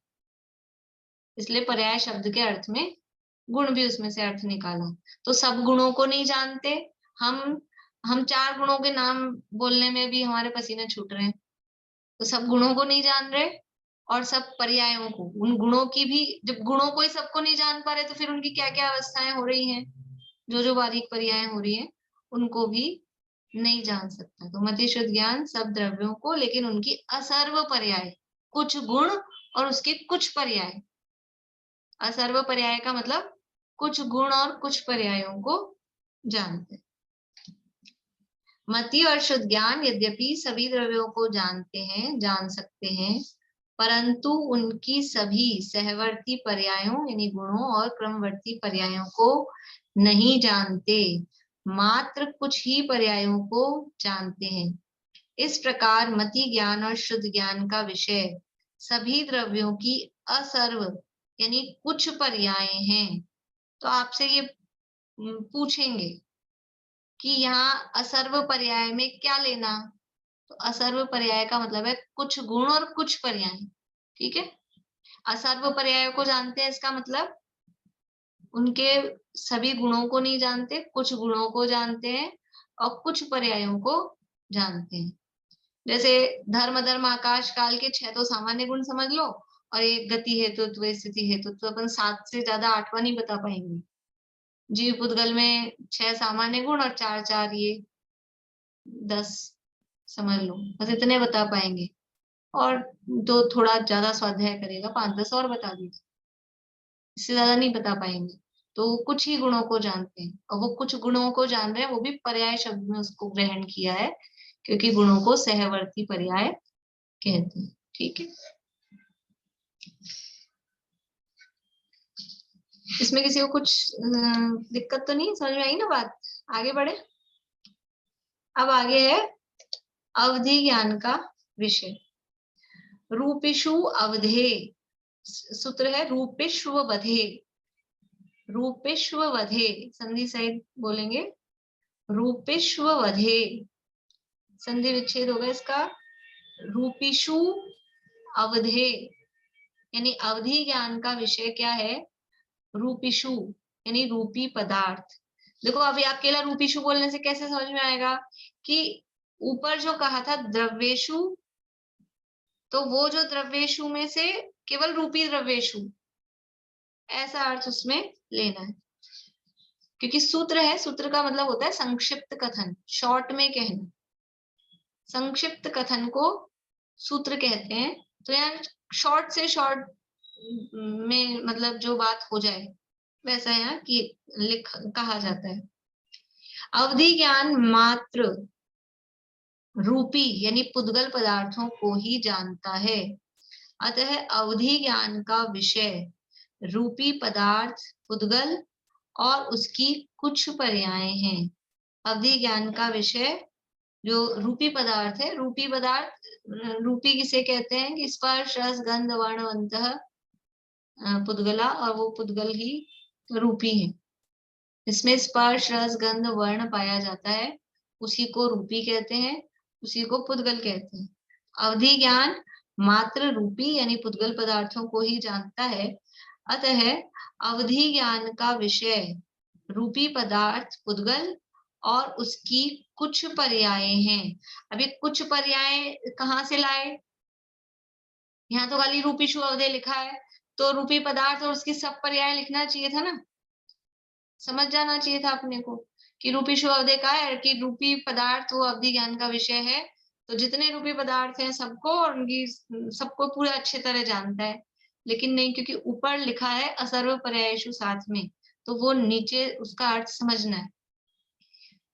इसलिए पर्याय शब्द के अर्थ में गुण भी उसमें से अर्थ निकाला। तो सब गुणों को नहीं जानते हम 4 गुणों के नाम बोलने में भी हमारे पसीने छूट रहे हैं। तो सब गुणों को नहीं जान रहे और सब पर्यायों को, उन गुणों की भी, जब गुणों को ही सबको नहीं जान पा रहे तो फिर उनकी क्या क्या अवस्थाएं हो रही हैं, जो बारीक पर्याय हो रही हैं उनको भी नहीं जान सकता। तो मतिश्रुत ज्ञान सब द्रव्यों को, लेकिन उनकी असर्व पर्याय, कुछ गुण और उसके कुछ पर्याय। असर्व पर्याय का मतलब कुछ गुण और कुछ पर्यायों को जानते। मति और शुद्ध ज्ञान यद्यपि सभी द्रव्यों को जानते हैं, जान सकते हैं, परंतु उनकी सभी सहवर्ती पर्यायों यानी गुणों और क्रमवर्ती पर्यायों को नहीं जानते, मात्र कुछ ही पर्यायों को जानते हैं। इस प्रकार मति ज्ञान और शुद्ध ज्ञान का विषय सभी द्रव्यों की असर्व यानी कुछ पर्याय हैं। तो आपसे ये पूछेंगे कि यहाँ असर्व पर्याय में क्या लेना, तो असर्व पर्याय का मतलब है कुछ गुण और कुछ पर्याय। ठीक है, असर्व पर्याय को जानते हैं, इसका मतलब उनके सभी गुणों को नहीं जानते, कुछ गुणों को जानते हैं और कुछ पर्यायों को जानते हैं। जैसे धर्म धर्म आकाश काल के 6 तो सामान्य गुण समझ लो, और एक गति हेतुत्व स्थिति हेतुत्व, तो अपन 7 से ज्यादा 8वां नहीं बता पाएंगे। जीव पुद्गल में 6 सामान्य गुण और 4 ये 10 समझ लो, बस इतने बता पाएंगे। और तो थोड़ा ज्यादा स्वाध्याय करेगा 5-10 और बता दीजिए, इससे ज्यादा नहीं बता पाएंगे। तो कुछ ही गुणों को जानते हैं, और वो कुछ गुणों को जान रहे हैं, वो भी पर्याय शब्द में उसको ग्रहण किया है, क्योंकि गुणों को सहवर्ती पर्याय कहते हैं। ठीक है, इसमें किसी को कुछ दिक्कत तो नहीं, समझ में आई ना बात? आगे बढ़े। अब आगे है अवधि ज्ञान का विषय। रूपेषु अवधे, सूत्र है रूपेष्ववधे। रूपेष्ववधे संधि सहित बोलेंगे, रूपेष्ववधे संधि विच्छेद होगा इसका। रूपिषु अवधे यानी अवधि ज्ञान का विषय क्या है? रूपिषु यानी रूपी पदार्थ। देखो अभी अकेला रूपिषु बोलने से कैसे समझ में आएगा कि ऊपर जो कहा था द्रव्येषु, तो वो जो द्रव्येषु में से केवल रूपी द्रव्येषु, ऐसा अर्थ उसमें लेना है। क्योंकि सूत्र है, सूत्र का मतलब होता है संक्षिप्त कथन, शॉर्ट में कहना। संक्षिप्त कथन को सूत्र कहते हैं। तो यार शॉर्ट से शॉर्ट में मतलब जो बात हो जाए वैसा यहाँ की कहा जाता है। अवधि ज्ञान मात्र रूपी यानी पुद्गल पदार्थों को ही जानता है, अतः अवधि ज्ञान का विषय रूपी पदार्थ पुद्गल और उसकी कुछ पर्याय हैं। अवधि ज्ञान का विषय जो रूपी पदार्थ है, रूपी पदार्थ, रूपी किसे कहते हैं कि स्पर्श रस गंध वर्णवंतः पुद्गला, और वो पुद्गल ही रूपी है। इसमें स्पर्श रस गंध वर्ण पाया जाता है, उसी को रूपी कहते हैं, उसी को पुद्गल कहते हैं। अवधि ज्ञान मात्र रूपी यानी पुद्गल पदार्थों को ही जानता है, अतः अवधि ज्ञान का विषय रूपी पदार्थ पुद्गल और उसकी कुछ पर्याय हैं। अभी कुछ पर्याय कहाँ से लाए? यहाँ तो खाली रूपीषु अवधि लिखा है, तो रूपी पदार्थ और उसकी सब पर्याय लिखना चाहिए था ना, समझ जाना चाहिए था अपने को कि रूपीषु अवधि का है कि रूपी पदार्थ वो अवधि ज्ञान का विषय है। तो जितने रूपी पदार्थ हैं सबको और उनकी सबको पूरा अच्छे तरह जानता है, लेकिन नहीं, क्योंकि ऊपर लिखा है असर्व पर्यायेषु साथ में, तो वो नीचे उसका अर्थ समझना है।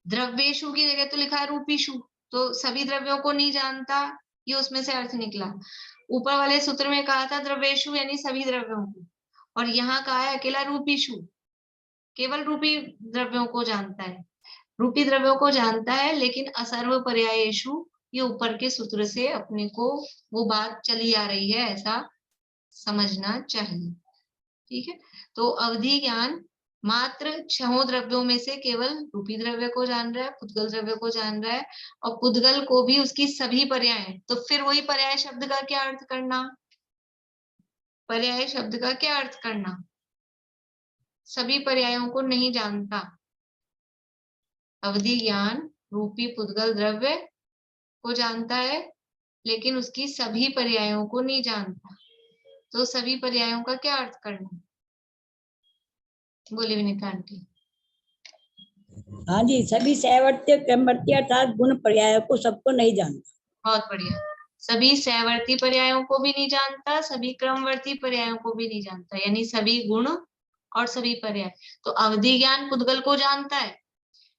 द्रव्येषु की जगह तो लिखा है रूपीषु, तो सभी द्रव्यों को नहीं जानता, ये उसमें से अर्थ निकला। ऊपर वाले सूत्र में कहा था द्रव्येषु यानी सभी द्रव्यों को, और यहाँ कहा है अकेला रूपीशु, केवल रूपी द्रव्यों को जानता है, रूपी द्रव्यों को जानता है, लेकिन असर्व पर्यायेषु, ये ऊपर के सूत्र से अपने को वो बात चली आ रही है, ऐसा समझना चाहिए। ठीक है, तो अवधि ज्ञान मात्र छहों द्रव्यों में से केवल रूपी द्रव्य को जान रहा है, पुद्गल द्रव्य को जान रहा है, और पुद्गल को भी उसकी सभी पर्याय। तो फिर वही पर्याय शब्द का क्या अर्थ करना, पर्याय शब्द का क्या अर्थ करना, सभी पर्यायों को नहीं जानता। अवधि ज्ञान रूपी पुद्गल द्रव्य को जानता है, लेकिन उसकी सभी पर्यायों को नहीं जानता। तो सभी पर्यायों का क्या अर्थ करना, बोली विनीता आंटी। हाँ जी, सभी सैवर्त्य क्रमवर्ती अर्थात गुण पर्यायों को सबको नहीं जानता। बहुत बढ़िया, सभी सैवर्ती पर्यायों को भी नहीं जानता, सभी क्रमवर्ती पर्यायों को भी नहीं जानता, यानी सभी गुण और सभी पर्याय। तो अवधि ज्ञान पुद्गल को जानता है,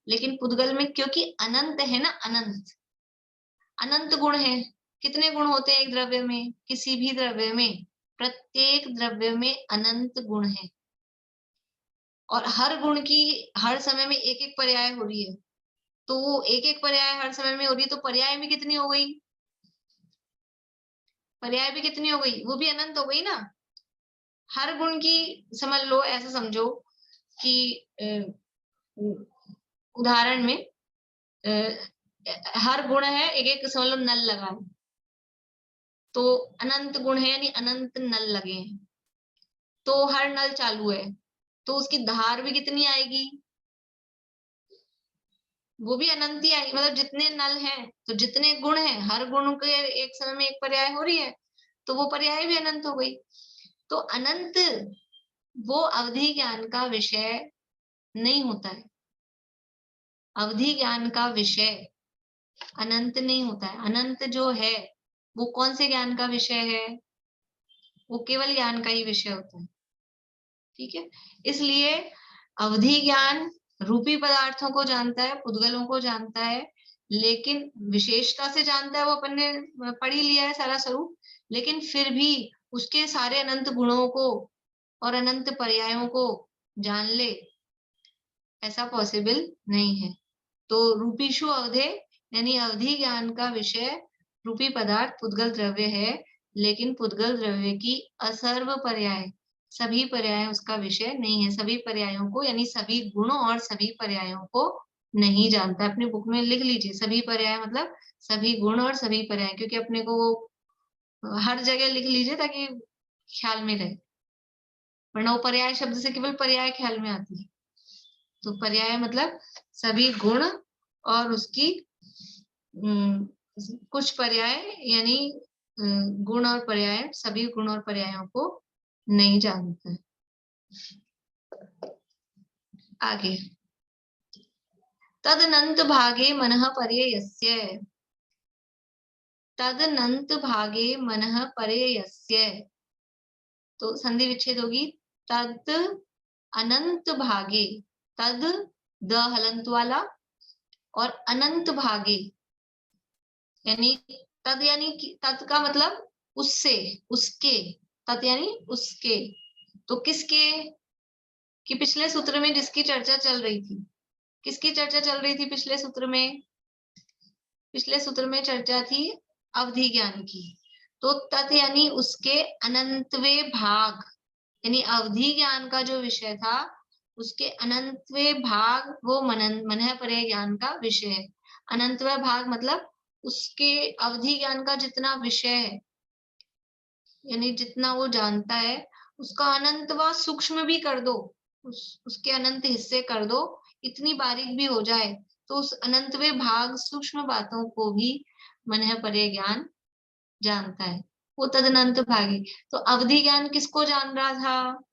लेकिन पुद्गल में क्योंकि अनंत है ना, अनंत अनंत गुण है। कितने गुण होते हैं एक द्रव्य में, किसी भी द्रव्य में, प्रत्येक द्रव्य में अनंत गुण है, और हर गुण की हर समय में एक एक पर्याय हो रही है। तो वो एक एक पर्याय हर समय में हो रही है, तो पर्याय भी कितनी हो गई, पर्याय भी कितनी हो गई, वो भी अनंत हो गई ना। हर गुण की समझ लो, ऐसा समझो कि उदाहरण में हर गुण है, एक एक समझ लो नल लगा है, तो अनंत गुण है यानी अनंत नल लगे हैं, तो हर नल चालू है, तो उसकी धार भी कितनी आएगी, वो भी अनंत ही आएगी। मतलब जितने नल हैं, तो जितने गुण हैं, हर गुण के एक समय में एक पर्याय हो रही है, तो वो पर्याय भी अनंत हो गई। तो अनंत वो अवधि ज्ञान का विषय नहीं होता है, अवधि ज्ञान का विषय अनंत नहीं होता है। अनंत जो है वो कौन से ज्ञान का विषय है, वो केवल ज्ञान का ही विषय होता है। ठीक है, इसलिए अवधि ज्ञान रूपी पदार्थों को जानता है, पुद्गलों को जानता है, लेकिन विशेषता से जानता है, वो अपन ने पढ़ ही लिया है सारा स्वरूप, लेकिन फिर भी उसके सारे अनंत गुणों को और अनंत पर्यायों को जान ले, ऐसा पॉसिबल नहीं है। तो रूपीशु अवधे यानी अवधि ज्ञान का विषय रूपी पदार्थ पुद्गल द्रव्य है, लेकिन पुद्गल द्रव्य की असर्व पर्याय, सभी पर्याय उसका विषय नहीं है। सभी पर्यायों को यानी सभी गुण और सभी पर्यायों को नहीं जानता। अपने बुक में लिख लीजिए, सभी पर्याय मतलब सभी गुण और सभी पर्याय, क्योंकि अपने को वो हर जगह लिख लीजिए ताकि ख्याल में रहे, वरना वो पर्याय शब्द से केवल पर्याय ख्याल में आती है। तो पर्याय मतलब सभी गुण और उसकी कुछ पर्याय, यानी गुण और पर्याय, सभी गुण और पर्यायों को नहीं जानता है। आगे, तदनंत भागे मनः पर्ययस्य, तदनंत भागे मनः पर्ययस्य, तो संधि विच्छेद होगी, तद अनंत भागे, तद द हलंत वाला, और अनंत भागे यानी तद यानी तद का मतलब उससे, उसके, तद यानी उसके, तो किसके, कि पिछले सूत्र में जिसकी चर्चा चल रही थी, किसकी चर्चा चल रही थी पिछले सूत्र में, पिछले सूत्र में चर्चा थी अवधि ज्ञान की। तो तत् यानी उसके अनंतवे भाग, यानी अवधि ज्ञान का जो विषय था उसके अनंतवे भाग वो मनः पर्याय ज्ञान का विषय है। अनंतवे भाग मतलब उसके अवधि ज्ञान का जितना विषय है, यानी जितना वो जानता है, उसका अनंत व सूक्ष्म भी कर दो, उसके अनंत हिस्से कर दो, इतनी बारीक भी हो जाए, तो उस अनंतवे भाग सूक्ष्म बातों को भी मनः पर्याय ज्ञान जानता है, वो तदनंत भागी। तो अवधि ज्ञान किसको जान रहा था,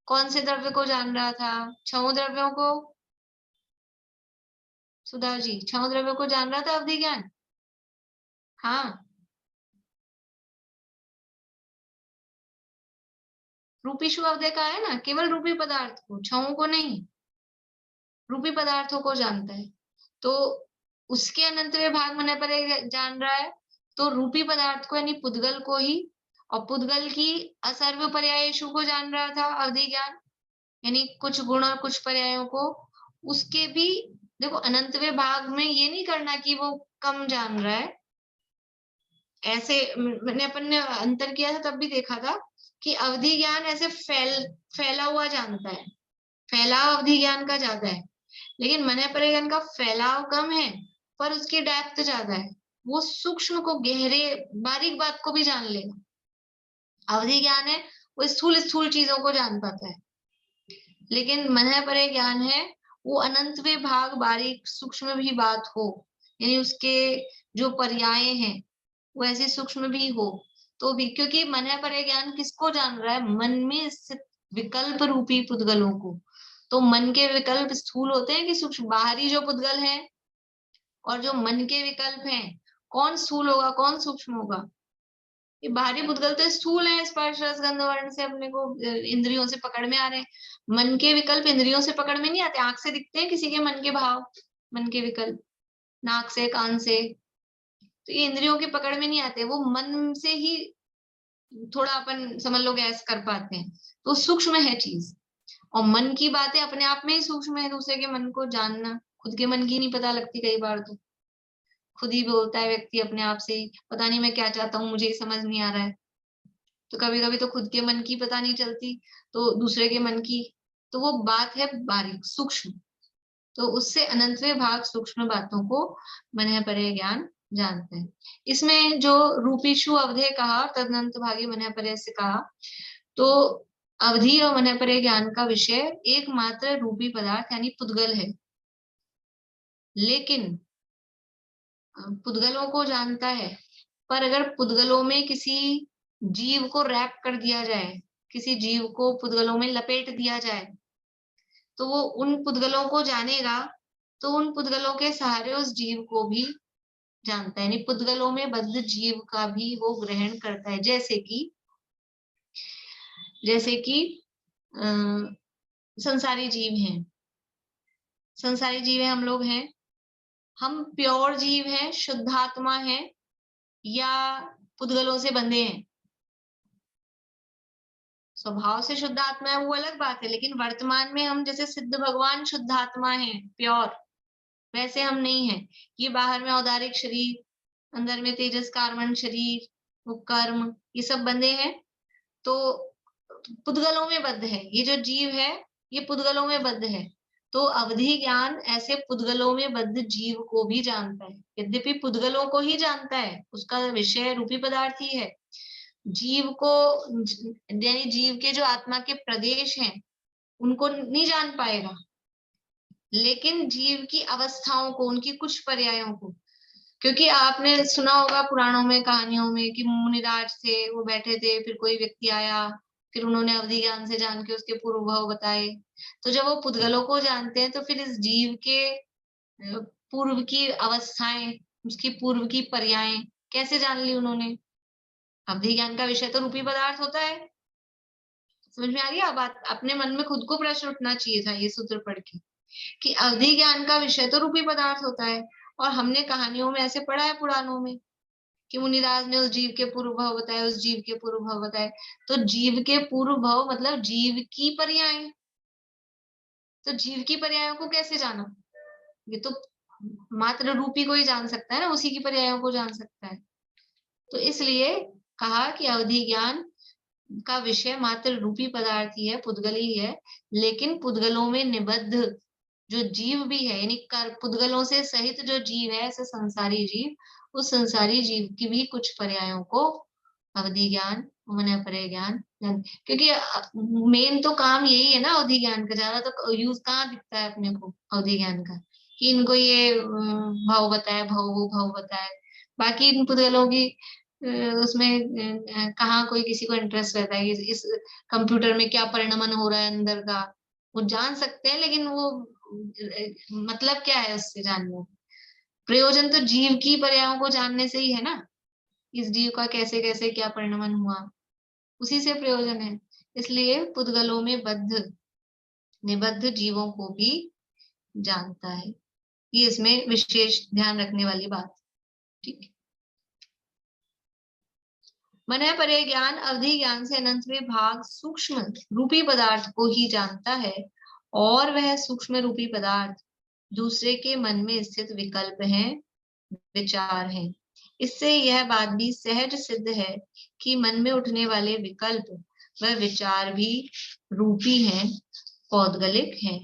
कौन से द्रव्य को जान रहा था, छह द्रव्यों को, सुधा जी छह द्रव्यों को जान रहा था अवधि ज्ञान। हाँ, रूपीशु अवधि का है ना, केवल रूपी पदार्थ को, छहों को नहीं, रूपी पदार्थों को जानता है। तो उसके अनंतवे भाग मनः पर्याय जान रहा है, तो रूपी पदार्थ को यानी पुद्गल को ही और पुद्गल की असर्व पर्यायेषु को जान रहा था अवधि ज्ञान, यानी कुछ गुण और कुछ पर्यायों को। उसके भी देखो अनंतवे भाग में ये नहीं करना कि वो कम जान रहा है, ऐसे मैंने अपन ने अंतर किया था तब भी देखा था कि अवधि ज्ञान ऐसे फैला हुआ जानता है, फैलाव अवधि ज्ञान का ज्यादा है, लेकिन मनय परय ज्ञान का फैलाव कम है पर उसकी डेप्थ ज्यादा है, वो सूक्ष्म को गहरे बारीक बात को भी जान लेगा। अवधि ज्ञान है वो स्थूल स्थूल चीजों को जान पाता है, लेकिन मनय परय ज्ञान है वो अनंतवे भाग बारीक सूक्ष्म भी बात हो, यानी उसके जो पर्याय हैं वो ऐसे सूक्ष्म भी हो तो भी, क्योंकि मनय परय ज्ञान किसको जान रहा है, मन में स्थित विकल्प रूपी पुद्गलों को। तो मन के विकल्प स्थूल होते हैं कि सूक्ष्म, बाहरी जो पुद्गल है और जो मन के विकल्प हैं, कौन स्थूल होगा कौन सूक्ष्म होगा? ये बाहरी पुद्गल तो स्थूल है, स्पर्श रस गंध वर्ण से अपने को इंद्रियों से पकड़ में आ रहे हैं। मन के विकल्प इंद्रियों से पकड़ में नहीं आते, आंख से दिखते हैं किसी के मन के भाव, मन के विकल्प नाक से कान से, तो ये इंद्रियों की पकड़ में नहीं आते, वो मन से ही थोड़ा अपन समझ लो गैस कर पाते हैं, तो सूक्ष्म है चीज। और मन की बातें अपने आप में ही सूक्ष्म है, दूसरे के मन को जानना, खुद के मन की नहीं पता लगती कई बार, तो खुद ही बोलता है व्यक्ति अपने आप से ही, पता नहीं मैं क्या चाहता हूँ, मुझे समझ नहीं आ रहा है। तो कभी कभी तो खुद के मन की पता नहीं चलती तो दूसरे के मन की, तो वो बात है बारीक सूक्ष्म, तो उससे अनंतवे भाग सूक्ष्म बातों को मनः परय ज्ञान जानते हैं। इसमें जो रूपीशु अवधे कहा तदनंत भागी मनः परय से कहा, तो अवधि और मनः परय ज्ञान का विषय एकमात्र रूपी पदार्थ यानी पुद्गल है, लेकिन पुद्गलों को जानता है, पर अगर पुद्गलों में किसी जीव को रैप कर दिया जाए, किसी जीव को पुद्गलों में लपेट दिया जाए, तो वो उन पुद्गलों को जानेगा, तो उन पुद्गलों के सहारे उस जीव को भी जानता है, यानी पुद्गलों में बद्ध जीव का भी वो ग्रहण करता है। जैसे कि संसारी जीव हैं, संसारी जीव है, हम लोग हैं, हम प्योर जीव हैं, शुद्धात्मा हैं या पुद्गलों से बंधे हैं? स्वभाव से शुद्ध आत्मा है वो अलग बात है, लेकिन वर्तमान में हम जैसे सिद्ध भगवान शुद्ध आत्मा है प्योर, वैसे हम नहीं है। ये बाहर में औदारिक शरीर, अंदर में तेजस कार्बन शरीर, वो कर्म, ये सब बंधे हैं, तो पुद्गलों में बद्ध है। ये जो जीव है ये पुद्गलों में बद्ध है, तो अवधि ज्ञान ऐसे पुद्गलों में बद्ध जीव को भी जानता है, यद्यपि पुद्गलों को ही जानता है, उसका विषय रूपी पदार्थ ही है। जीव को यानी जीव के जो आत्मा के प्रदेश हैं उनको नहीं जान पाएगा, लेकिन जीव की अवस्थाओं को, उनकी कुछ पर्यायों को, क्योंकि आपने सुना होगा पुराणों में, कहानियों में कि मुनिराज थे, वो बैठे थे, फिर कोई व्यक्ति आया, फिर उन्होंने अवधि ज्ञान से जान के उसके पूर्व भाव बताए। तो जब वो पुद्गलों को जानते हैं तो फिर इस जीव के पूर्व की अवस्थाएं, उसकी पूर्व की पर्यायें कैसे जान ली उन्होंने? अवधि ज्ञान का विषय तो रूपी पदार्थ होता है। समझ में आ रही है बात? अपने मन में खुद को प्रश्न उठना चाहिए था ये सूत्र पढ़ के कि अवधि ज्ञान का विषय तो रूपी पदार्थ होता है, और हमने कहानियों में ऐसे पढ़ा है पुराणों में कि मुनिराज ने उस जीव के पूर्व भाव बताए, उस जीव के पूर्व भाव बताए। तो जीव के पूर्व भाव मतलब जीव की पर्याय, तो जीव की पर्यायों को कैसे जाना? ये तो मात्र रूपी को ही जान सकता है ना, उसी की पर्यायों को जान सकता है। तो इसलिए कहा कि अवधि ज्ञान का विषय मात्र रूपी पदार्थ ही है, पुद्गल ही है, लेकिन पुद्गलों में निबद्ध जो जीव भी है, यानी पुद्गलों से सहित जो जीव है, ऐसे संसारी जीव, उस संसारी जीव की भी कुछ पर्यायों को अवधि ज्ञान, मनः परय ज्ञान, क्योंकि मेन तो काम यही है ना अवधि ज्ञान का। ज्यादा तो यूज कहाँ दिखता है अपने को अवधि ज्ञान का कि इनको ये भाव बताया, वो भाव बताया, बाकी इन पुद्गलों की उसमें कहाँ कोई किसी को इंटरेस्ट रहता है कि इस कंप्यूटर में क्या परिणमन हो रहा है अंदर का, वो जान सकते हैं, लेकिन वो मतलब क्या है उससे जानने? प्रयोजन तो जीव की पर्यायों को जानने से ही है ना, इस जीव का कैसे कैसे क्या परिणमन हुआ, उसी से प्रयोजन है। इसलिए पुद्गलों में बद्ध निबद्ध जीवों को भी जानता है, ये इसमें विशेष ध्यान रखने वाली बात। ठीक है, मन पर्याय ज्ञान अवधि ज्ञान से अनंत में भाग सूक्ष्म रूपी पदार्थ को ही जानता है, और वह सूक्ष्म रूपी पदार्थ दूसरे के मन में स्थित विकल्प हैं, विचार हैं। इससे यह बात भी सहज सिद्ध है कि मन में उठने वाले विकल्प व विचार भी रूपी हैं, पौद्गलिक हैं।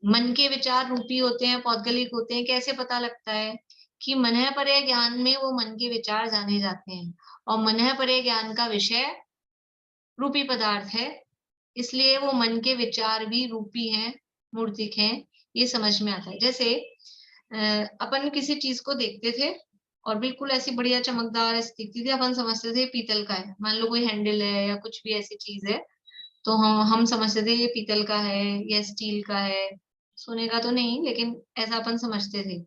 मन के विचार रूपी होते हैं, पौद्गलिक होते हैं। कैसे पता लगता है कि मन पर्याय ज्ञान में वो मन के विचार जाने जाते हैं, और मन पर्याय ज्ञान का विषय रूपी पदार्थ है, इसलिए वो मन के विचार भी रूपी हैं, मूर्तिक हैं। ये समझ में आता है। जैसे अपन किसी चीज को देखते थे और बिल्कुल ऐसी बढ़िया चमकदार ऐसी दिखती थी, अपन समझते थे पीतल का है। मान लो कोई हैंडल है या कुछ भी ऐसी चीज है, तो हम समझते थे ये पीतल का है या स्टील का है, सोने का तो नहीं, लेकिन ऐसा अपन समझते थे।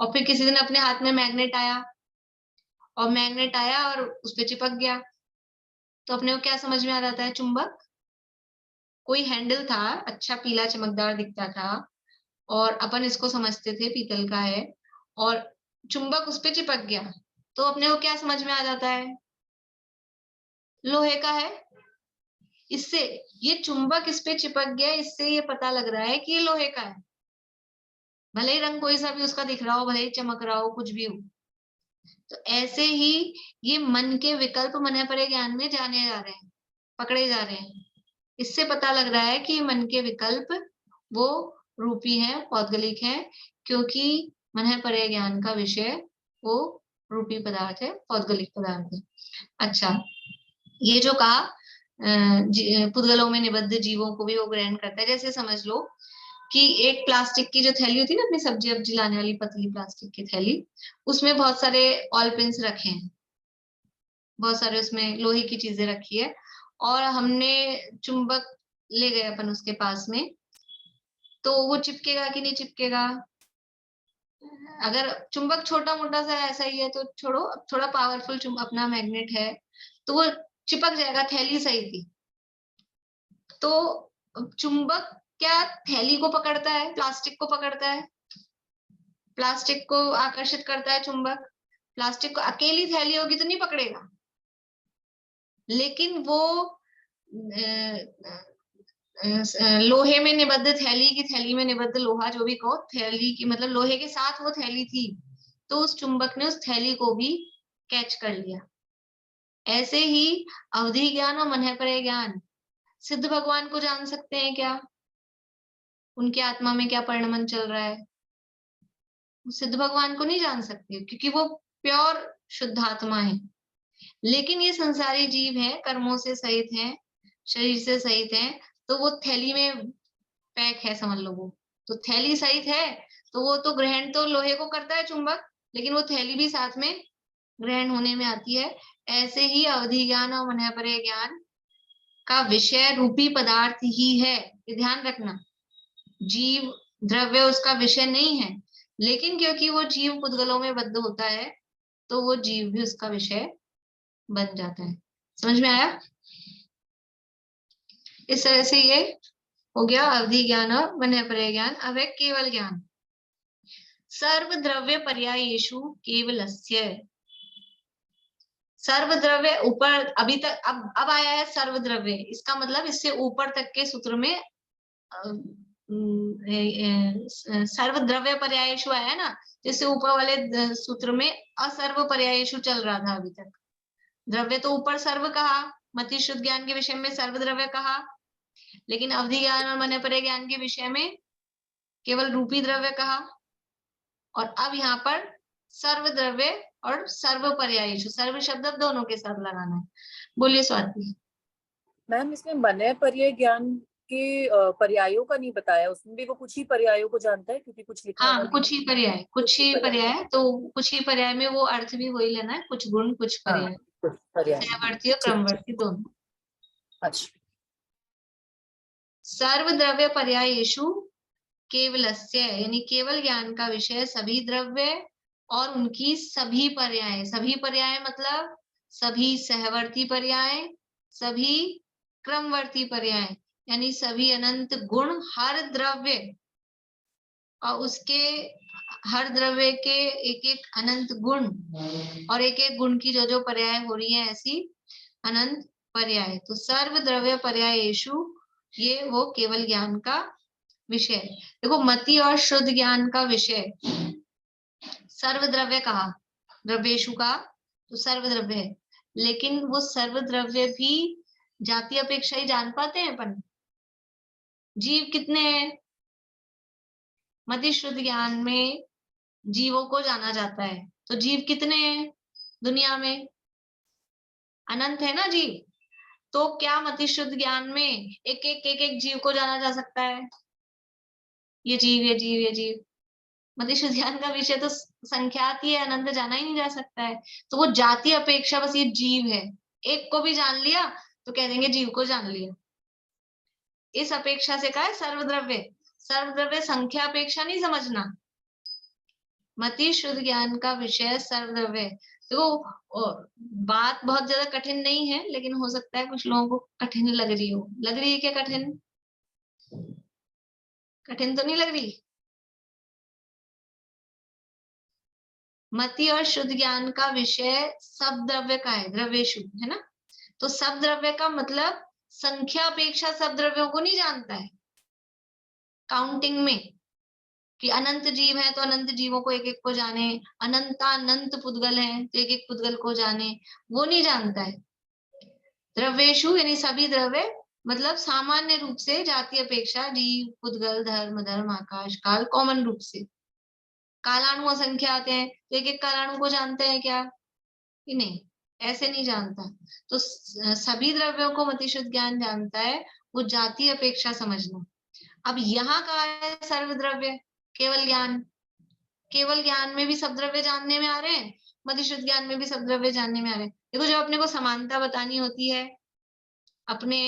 और फिर किसी दिन अपने हाथ में मैग्नेट आया, और उस पर चिपक गया, तो अपने को क्या समझ में आ जाता है? चुंबक। कोई हैंडल था, अच्छा पीला चमकदार दिखता था, और अपन इसको समझते थे पीतल का है, और चुंबक उस पे चिपक गया, तो अपने को क्या समझ में आ जाता है? लोहे का है। इससे ये चुंबक इस पे चिपक गया, इससे ये पता लग रहा है कि ये लोहे का है, भले ही रंग कोई सा भी उसका दिख रहा हो, भले ही चमक रहा हो, कुछ भी हो। तो ऐसे ही ये मन के विकल्प मन पर्याय ज्ञान में जाने जा रहे हैं, पकड़े जा रहे हैं। इससे पता लग रहा है कि मन के विकल्प वो रूपी हैं, पौद्गलिक हैं, क्योंकि मन पर्याय ज्ञान का विषय वो रूपी पदार्थ है, पौद्गलिक पदार्थ है। अच्छा, ये जो कहा पुद्गलों में निबद्ध जीवों को भी वो ग्रहण करता है। जैसे समझ लो कि एक प्लास्टिक की जो थैली होती है ना, अपनी सब्जी वब्जी लाने वाली पतली प्लास्टिक की थैली, उसमें बहुत सारे ऑयल पिन्स रखे हैं, बहुत सारे उसमें लोहे की चीजें रखी है, और हमने चुंबक ले गए अपन उसके पास में, तो वो चिपकेगा कि नहीं चिपकेगा? अगर चुंबक छोटा मोटा सा ऐसा ही है तो छोड़ो, थोड़ा पावरफुल अपना मैग्नेट है तो वो चिपक जाएगा, थैली सही थी। तो चुंबक क्या थैली को पकड़ता है, प्लास्टिक को पकड़ता है? प्लास्टिक को आकर्षित करता है चुंबक। प्लास्टिक को अकेली थैली होगी तो नहीं पकड़ेगा, लेकिन वो लोहे में निबद्ध थैली की, थैली में निबद्ध लोहा जो भी कहो, थैली की मतलब लोहे के साथ वो थैली थी, तो उस चुंबक ने उस थैली को भी कैच कर लिया। ऐसे ही अवधि ज्ञान और मन पर्याय ज्ञान, सिद्ध भगवान को जान सकते हैं क्या? उनके आत्मा में क्या परिणमन चल रहा है? सिद्ध भगवान को नहीं जान सकते, क्योंकि वो प्योर शुद्धात्मा है। लेकिन ये संसारी जीव है, कर्मों से सहित है, शरीर से सहित है, तो वो थैली में पैक है, समझ लो। वो तो थैली सहित है, तो वो तो ग्रहण तो लोहे को करता है चुंबक, लेकिन वो थैली भी साथ में ग्रहण होने में आती है। ऐसे ही अवधि ज्ञान और मन पर्याय ज्ञान का विषय रूपी पदार्थ ही है, ये ध्यान रखना। जीव द्रव्य उसका विषय नहीं है, लेकिन क्योंकि वो जीव पुद्गलों में बद्ध होता है, तो वो जीव भी उसका विषय बन जाता है। समझ में आया? इस तरह से ये हो गया अवधि ज्ञान और मन पर्याय ज्ञान। अब है केवल ज्ञान। सर्व द्रव्य पर्यायेषु केवलस्य। सर्व द्रव्य ऊपर अभी तक, अब आया है सर्व द्रव्य, इसका मतलब इससे ऊपर तक के सूत्र में सर्व द्रव्य पर्यायेषु आया है ना, जिससे ऊपर वाले सूत्र में असर्व पर्यायेषु चल रहा था अभी तक। द्रव्य तो ऊपर सर्व कहा, मति शुद्ध ज्ञान के विषय में सर्व द्रव्य कहा, लेकिन अवधि ज्ञान और मन पर्याय ज्ञान के विषय में केवल रूपी द्रव्य कहा। और अब यहाँ पर सर्व द्रव्य और सर्व पर्यायेषु, सर्व शब्द दोनों के साथ लगाना है। बोलिए स्वाति। मैम, इसमें मन पर्याय ज्ञान के पर्यायों का नहीं बताया, उसमें भी वो कुछ ही पर्यायों को जानता है, क्योंकि कुछ लिखा हाँ, कुछ ही पर्याय, कुछ ही पर्याय, तो कुछ ही पर्याय में वो अर्थ भी वही लेना है, कुछ गुण कुछ पर्याय, सहवर्ती और क्रमवर्ती दोनों। अच्छा। सर्व द्रव्य पर्यायेषु केवलस्य, यानी केवल ज्ञान का विषय सभी द्रव्य और उनकी सभी पर्याय। सभी पर्याय मतलब सभी सहवर्ती पर्याय, सभी क्रमवर्ती पर्याय, यानी सभी अनंत गुण, हर द्रव्य और उसके हर द्रव्य के एक एक अनंत गुण, और एक एक गुण की जो जो पर्याय हो रही है, ऐसी अनंत पर्याय। तो सर्व द्रव्य पर्यायेषु, ये वो केवल ज्ञान का विषय। देखो मति और शुद्ध ज्ञान का विषय सर्वद्रव्य कहा, द्रव्येशु का तो सर्वद्रव्य है, लेकिन वो सर्वद्रव्य भी जाति अपेक्षा ही जान पाते हैं अपन। जीव कितने हैं? मति शुद्ध ज्ञान में जीवों को जाना जाता है। तो जीव कितने हैं दुनिया में? अनंत है ना जीव। तो क्या मति शुद्ध ज्ञान में एक जीव को जाना जा सकता है? ये जीव, ये जीव, ये जीव। मति शुद्ध ज्ञान का विषय तो संख्यात ही है, अनंत जाना ही नहीं जा सकता है। तो वो जाति अपेक्षा बस ये जीव है, एक को भी जान लिया तो कह देंगे जीव को जान लिया। इस अपेक्षा से कहा है सर्वद्रव्य। सर्वद्रव्य संख्या अपेक्षा नहीं समझना। मति शुद्ध ज्ञान का विषय सर्वद्रव्य। तो बात बहुत ज्यादा कठिन नहीं है, लेकिन हो सकता है कुछ लोगों को कठिन लग रही हो। लग रही है क्या कठिन? कठिन तो नहीं लग रही? मति और शुद्ध ज्ञान का विषय सब द्रव्य का है, द्रव्येशु, है ना। तो सब द्रव्य का मतलब संख्या अपेक्षा सब द्रव्यों को नहीं जानता है। काउंटिंग में कि अनंत जीव है तो अनंत जीवों को एक एक को जाने, अनंत पुद्गल है तो एक एक पुद्गल को जाने, वो नहीं जानता है। द्रव्येशु यानी सभी द्रव्य, मतलब सामान्य रूप से जाति अपेक्षा जीव, पुद्गल, धर्म, आकाश, काल, कॉमन रूप से। कालाणु असंख्य आते हैं तो एक एक कालाणु को जानते हैं क्या? कि नहीं, ऐसे नहीं जानता। तो सभी द्रव्यों को मति शुद्ध ज्ञान जानता है, वो जाति अपेक्षा समझना। अब यहाँ कहा है सर्वद्रव्य केवल ज्ञान। केवल ज्ञान में भी सब द्रव्य जानने में आ रहे हैं, मति शुद्ध ज्ञान में भी सब द्रव्य जानने में आ रहे हैं। देखो जब अपने को समानता बतानी होती है, अपने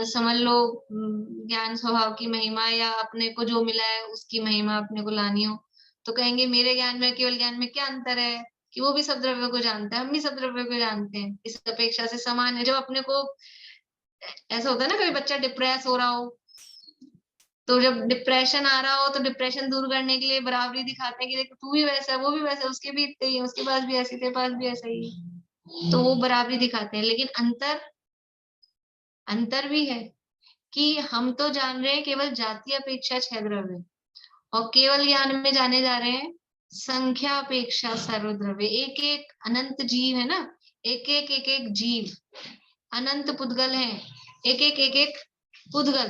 समझ लो ज्ञान स्वभाव की महिमा या अपने को जो मिला है उसकी महिमा अपने को लानी हो, तो कहेंगे मेरे ज्ञान में केवल ज्ञान में क्या अंतर है कि वो भी सब द्रव्यों को जानता है, हम भी सब द्रव्यों को जानते हैं, इस अपेक्षा से समान है। जब अपने को ऐसा होता है ना, कभी बच्चा डिप्रेस हो रहा हो, तो जब डिप्रेशन आ रहा हो तो डिप्रेशन दूर करने के लिए बराबरी दिखाते हैं कि देखो तू भी वैसा है, वो भी वैसा है, उसके भी इतने ही है, उसके पास भी ऐसी, तेरे पास भी ऐसा ही है, तो वो बराबरी दिखाते हैं। लेकिन अंतर भी है कि हम तो जान रहे हैं केवल जाति अपेक्षा 6 द्रव्य, और केवल ज्ञान में जाने जा रहे हैं संख्या अपेक्षा सर्वद्रव्य। एक एक अनंत जीव है ना, एक एक जीव अनंत पुद्गल है, एक एक पुद्गल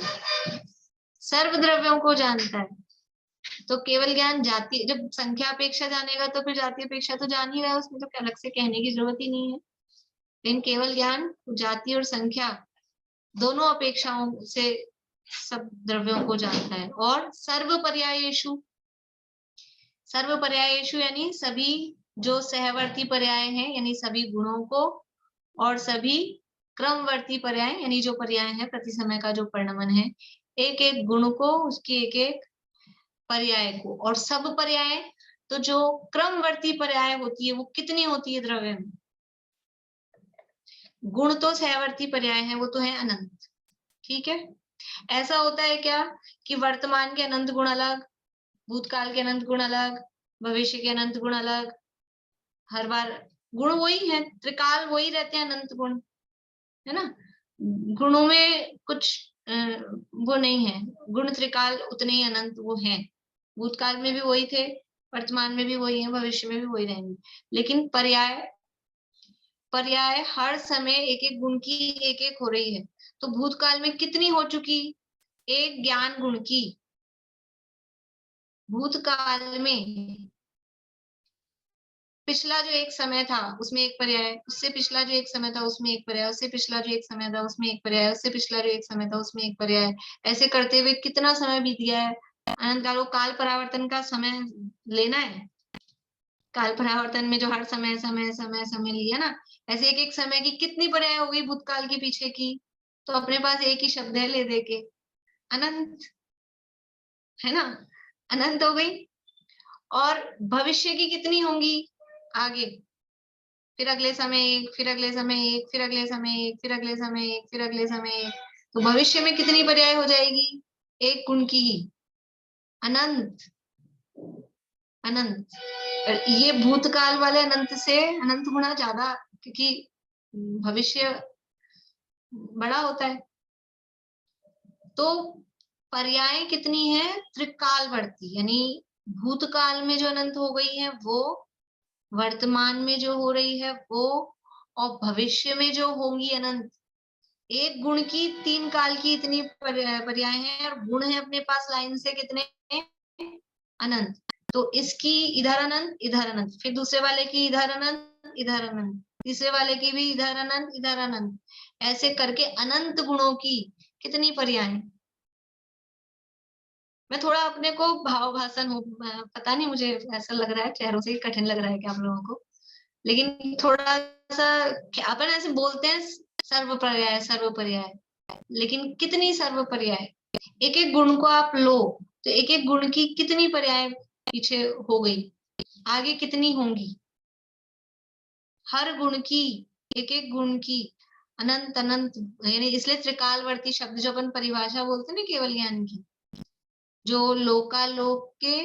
सर्वद्रव्यों को जानता है। तो केवल ज्ञान जाति, जब संख्या अपेक्षा जानेगा तो फिर जाति अपेक्षा तो जान ही रहा है, उसमें तो अलग से कहने की जरूरत ही नहीं है। लेकिन केवल ज्ञान जाति और संख्या दोनों अपेक्षाओं से सब द्रव्यों को जानता है। और सर्व पर्यायेषु यानी सभी जो सहवर्ती पर्याय हैं, यानी सभी गुणों को, और सभी क्रमवर्ती पर्याय यानी जो पर्याय है प्रति समय का जो परिणमन है, एक एक गुण को, उसकी एक एक पर्याय को। और सब पर्याय, तो जो क्रमवर्ती पर्याय होती है वो कितनी होती है द्रव्य में? गुण तो सहवर्ती पर्याय है, वो तो है अनंत, ठीक है। ऐसा होता है क्या कि वर्तमान के अनंत गुण अलग, भूतकाल के अनंत गुण अलग, भविष्य के अनंत गुण अलग, हर बार गुण वही है, त्रिकाल वही रहते हैं अनंत गुण, है ना। गुणों में कुछ वो नहीं है, गुण त्रिकाल उतने ही अनंत वो हैं। भूतकाल में भी वही थे, वर्तमान में भी वही है, भविष्य में भी वही रहेंगे। लेकिन पर्याय हर समय एक एक गुण की एक एक हो रही है। तो भूतकाल में कितनी हो चुकी? एक ज्ञान गुण की। भूतकाल में पिछला जो एक समय था उसमें एक पर्याय, उससे पिछला जो एक समय था उसमें एक पर्याय, उससे पिछला जो एक समय था उसमें एक पर्याय, उससे पिछला जो एक समय था उसमें एक पर्याय। ऐसे करते हुए कितना समय बीत गया है। अनंत काल, काल परावर्तन का समय लेना है। काल परावर्तन में जो हर समय समय समय समय लिया ना, ऐसे एक एक समय की कितनी पर्याय हो गई भूतकाल के पीछे की। तो अपने पास एक ही शब्द है ले दे के, अनंत, है ना, अनंत हो गई। और भविष्य की कितनी होंगी आगे, फिर अगले समय एक, फिर अगले समय एक, फिर अगले समय एक, फिर अगले समय एक, फिर अगले समय एक। तो भविष्य में कितनी पर्याय हो जाएगी? एक गुण की ही, अनंत अनंत। ये भूतकाल वाले अनंत से अनंत गुना ज्यादा, क्योंकि भविष्य बड़ा होता है। तो पर्याय कितनी है? त्रिकालवर्ती, यानी भूतकाल में जो अनंत हो गई है वो, वर्तमान में जो हो रही है वो, और भविष्य में जो होंगी अनंत। एक गुण की 3 काल की इतनी पर्याय है, और गुण है अपने पास लाइन से कितने? अनंत। तो इसकी इधर अनंत, इधर अनंत, फिर दूसरे वाले की इधर अनंत, इधर अनंत, तीसरे वाले की भी इधर अनंत, इधर अनंत, ऐसे करके अनंत गुणों की कितनी पर्याय? मैं थोड़ा अपने को भाव भाषण हो, पता नहीं, मुझे ऐसा लग रहा है, चेहरों से ही कठिन लग रहा है क्या आप लोगों को, लेकिन थोड़ा सा अपन ऐसे बोलते हैं सर्व पर्याय, सर्व पर्याय, लेकिन कितनी सर्व पर्याय? एक एक गुण को आप लो तो एक एक गुण की कितनी पर्याय पीछे हो गई, आगे कितनी होंगी? हर गुण की, एक एक गुण की अनंत अनंत, यानी इसलिए त्रिकालवर्ती शब्द जो अपन परिभाषा बोलते हैं ना केवल ज्ञान की, जो लोकालोक के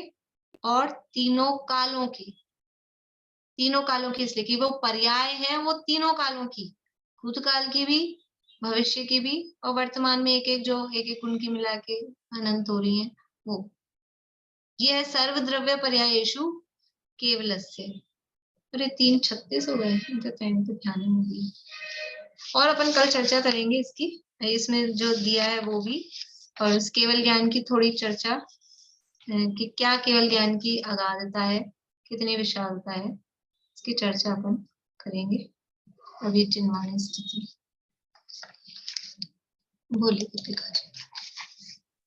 और तीनों कालों की, तीनों कालों की, इसलिए कि वो पर्याय है, वो तीनों कालों की, भूतकाल की भी, भविष्य की भी, और वर्तमान में एक एक जो एक एक गुण की मिला के अनंत हो रही है वो। ये है सर्वद्रव्य पर्यायेषु केवलस्य। अरे 3:36 हो गए, तो टाइम तो ध्यान ही नहीं दिया। और अपन कल चर्चा करेंगे इसकी, इसमें जो दिया है वो भी, और इस केवल ज्ञान की थोड़ी चर्चा कि क्या केवल ज्ञान की अगाधता है, कितनी विशालता है, इसकी चर्चा अपन करेंगे। अभी चिन्वाणी स्थिति बोलिए दीपिका जी।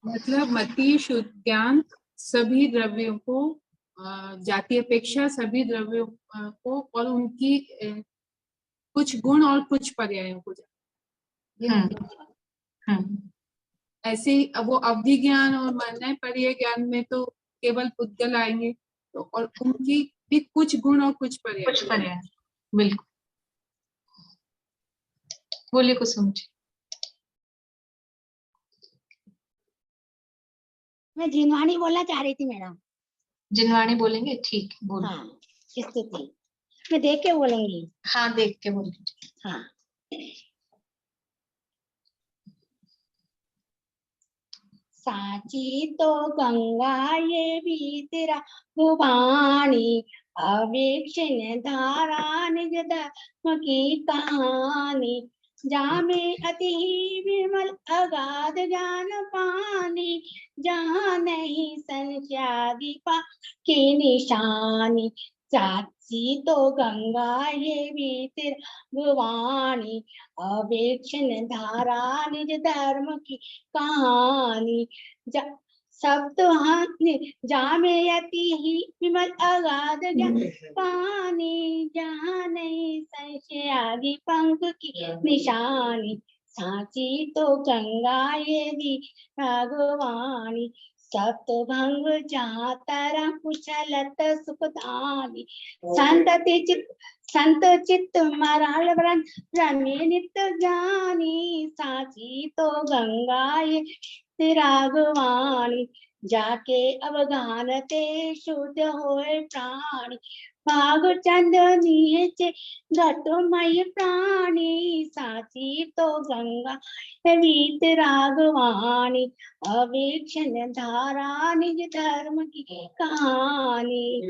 मतलब मति शुद्ध ज्ञान सभी द्रव्यों को, जाति अपेक्षा सभी द्रव्यों को और उनकी कुछ गुण और कुछ पर्यायों को ऐसे ही अब वो अवधि ज्ञान और मान्य पर्याय ज्ञान में तो केवल पुद्गल आएंगे, तो और उनकी भी कुछ गुण और कुछ पर्याय। बिल्कुल, बोलिए कुसुम जी। मैं जिनवाणी बोलना चाह रही थी मैडम। जिनवाणी बोलेंगे? ठीक, बोलो। हाँ, स्थिति मैं देख के बोलेंगी। हाँ, देख के बोलेंगे। हाँ। साची तो गंगा ये भी तेरा भुवानी, अवेक्षण धारा निज धर्म की कहानी, जामे अति विमल अगाध ज्ञान पानी, जहाँ नहीं संख्यादीपा की निशानी। साची तो गंगा ये भी तेरा भुवानी, अवेक्षण धारा निज धर्म की कहानी, सब तो जामे अति ही विमल अगाध ज्ञान पानी, जहाँ नहीं संशय आदि पंख की निशानी। साची तो गंगा ये भी भगवानी, सप्तभंग जहाँ तरंग कुशलत सुखदानी, संत चित्त मराल रमे नित्य ज्ञानी। साची तो गंगा ये राघवानी, जाके अवगानते शुद्ध होए प्राणी, भाग चंदनी घटमय प्राणी। साची तो गंगा वीत राघवानी, अवेक्षण धारा निज धर्म की कहानी।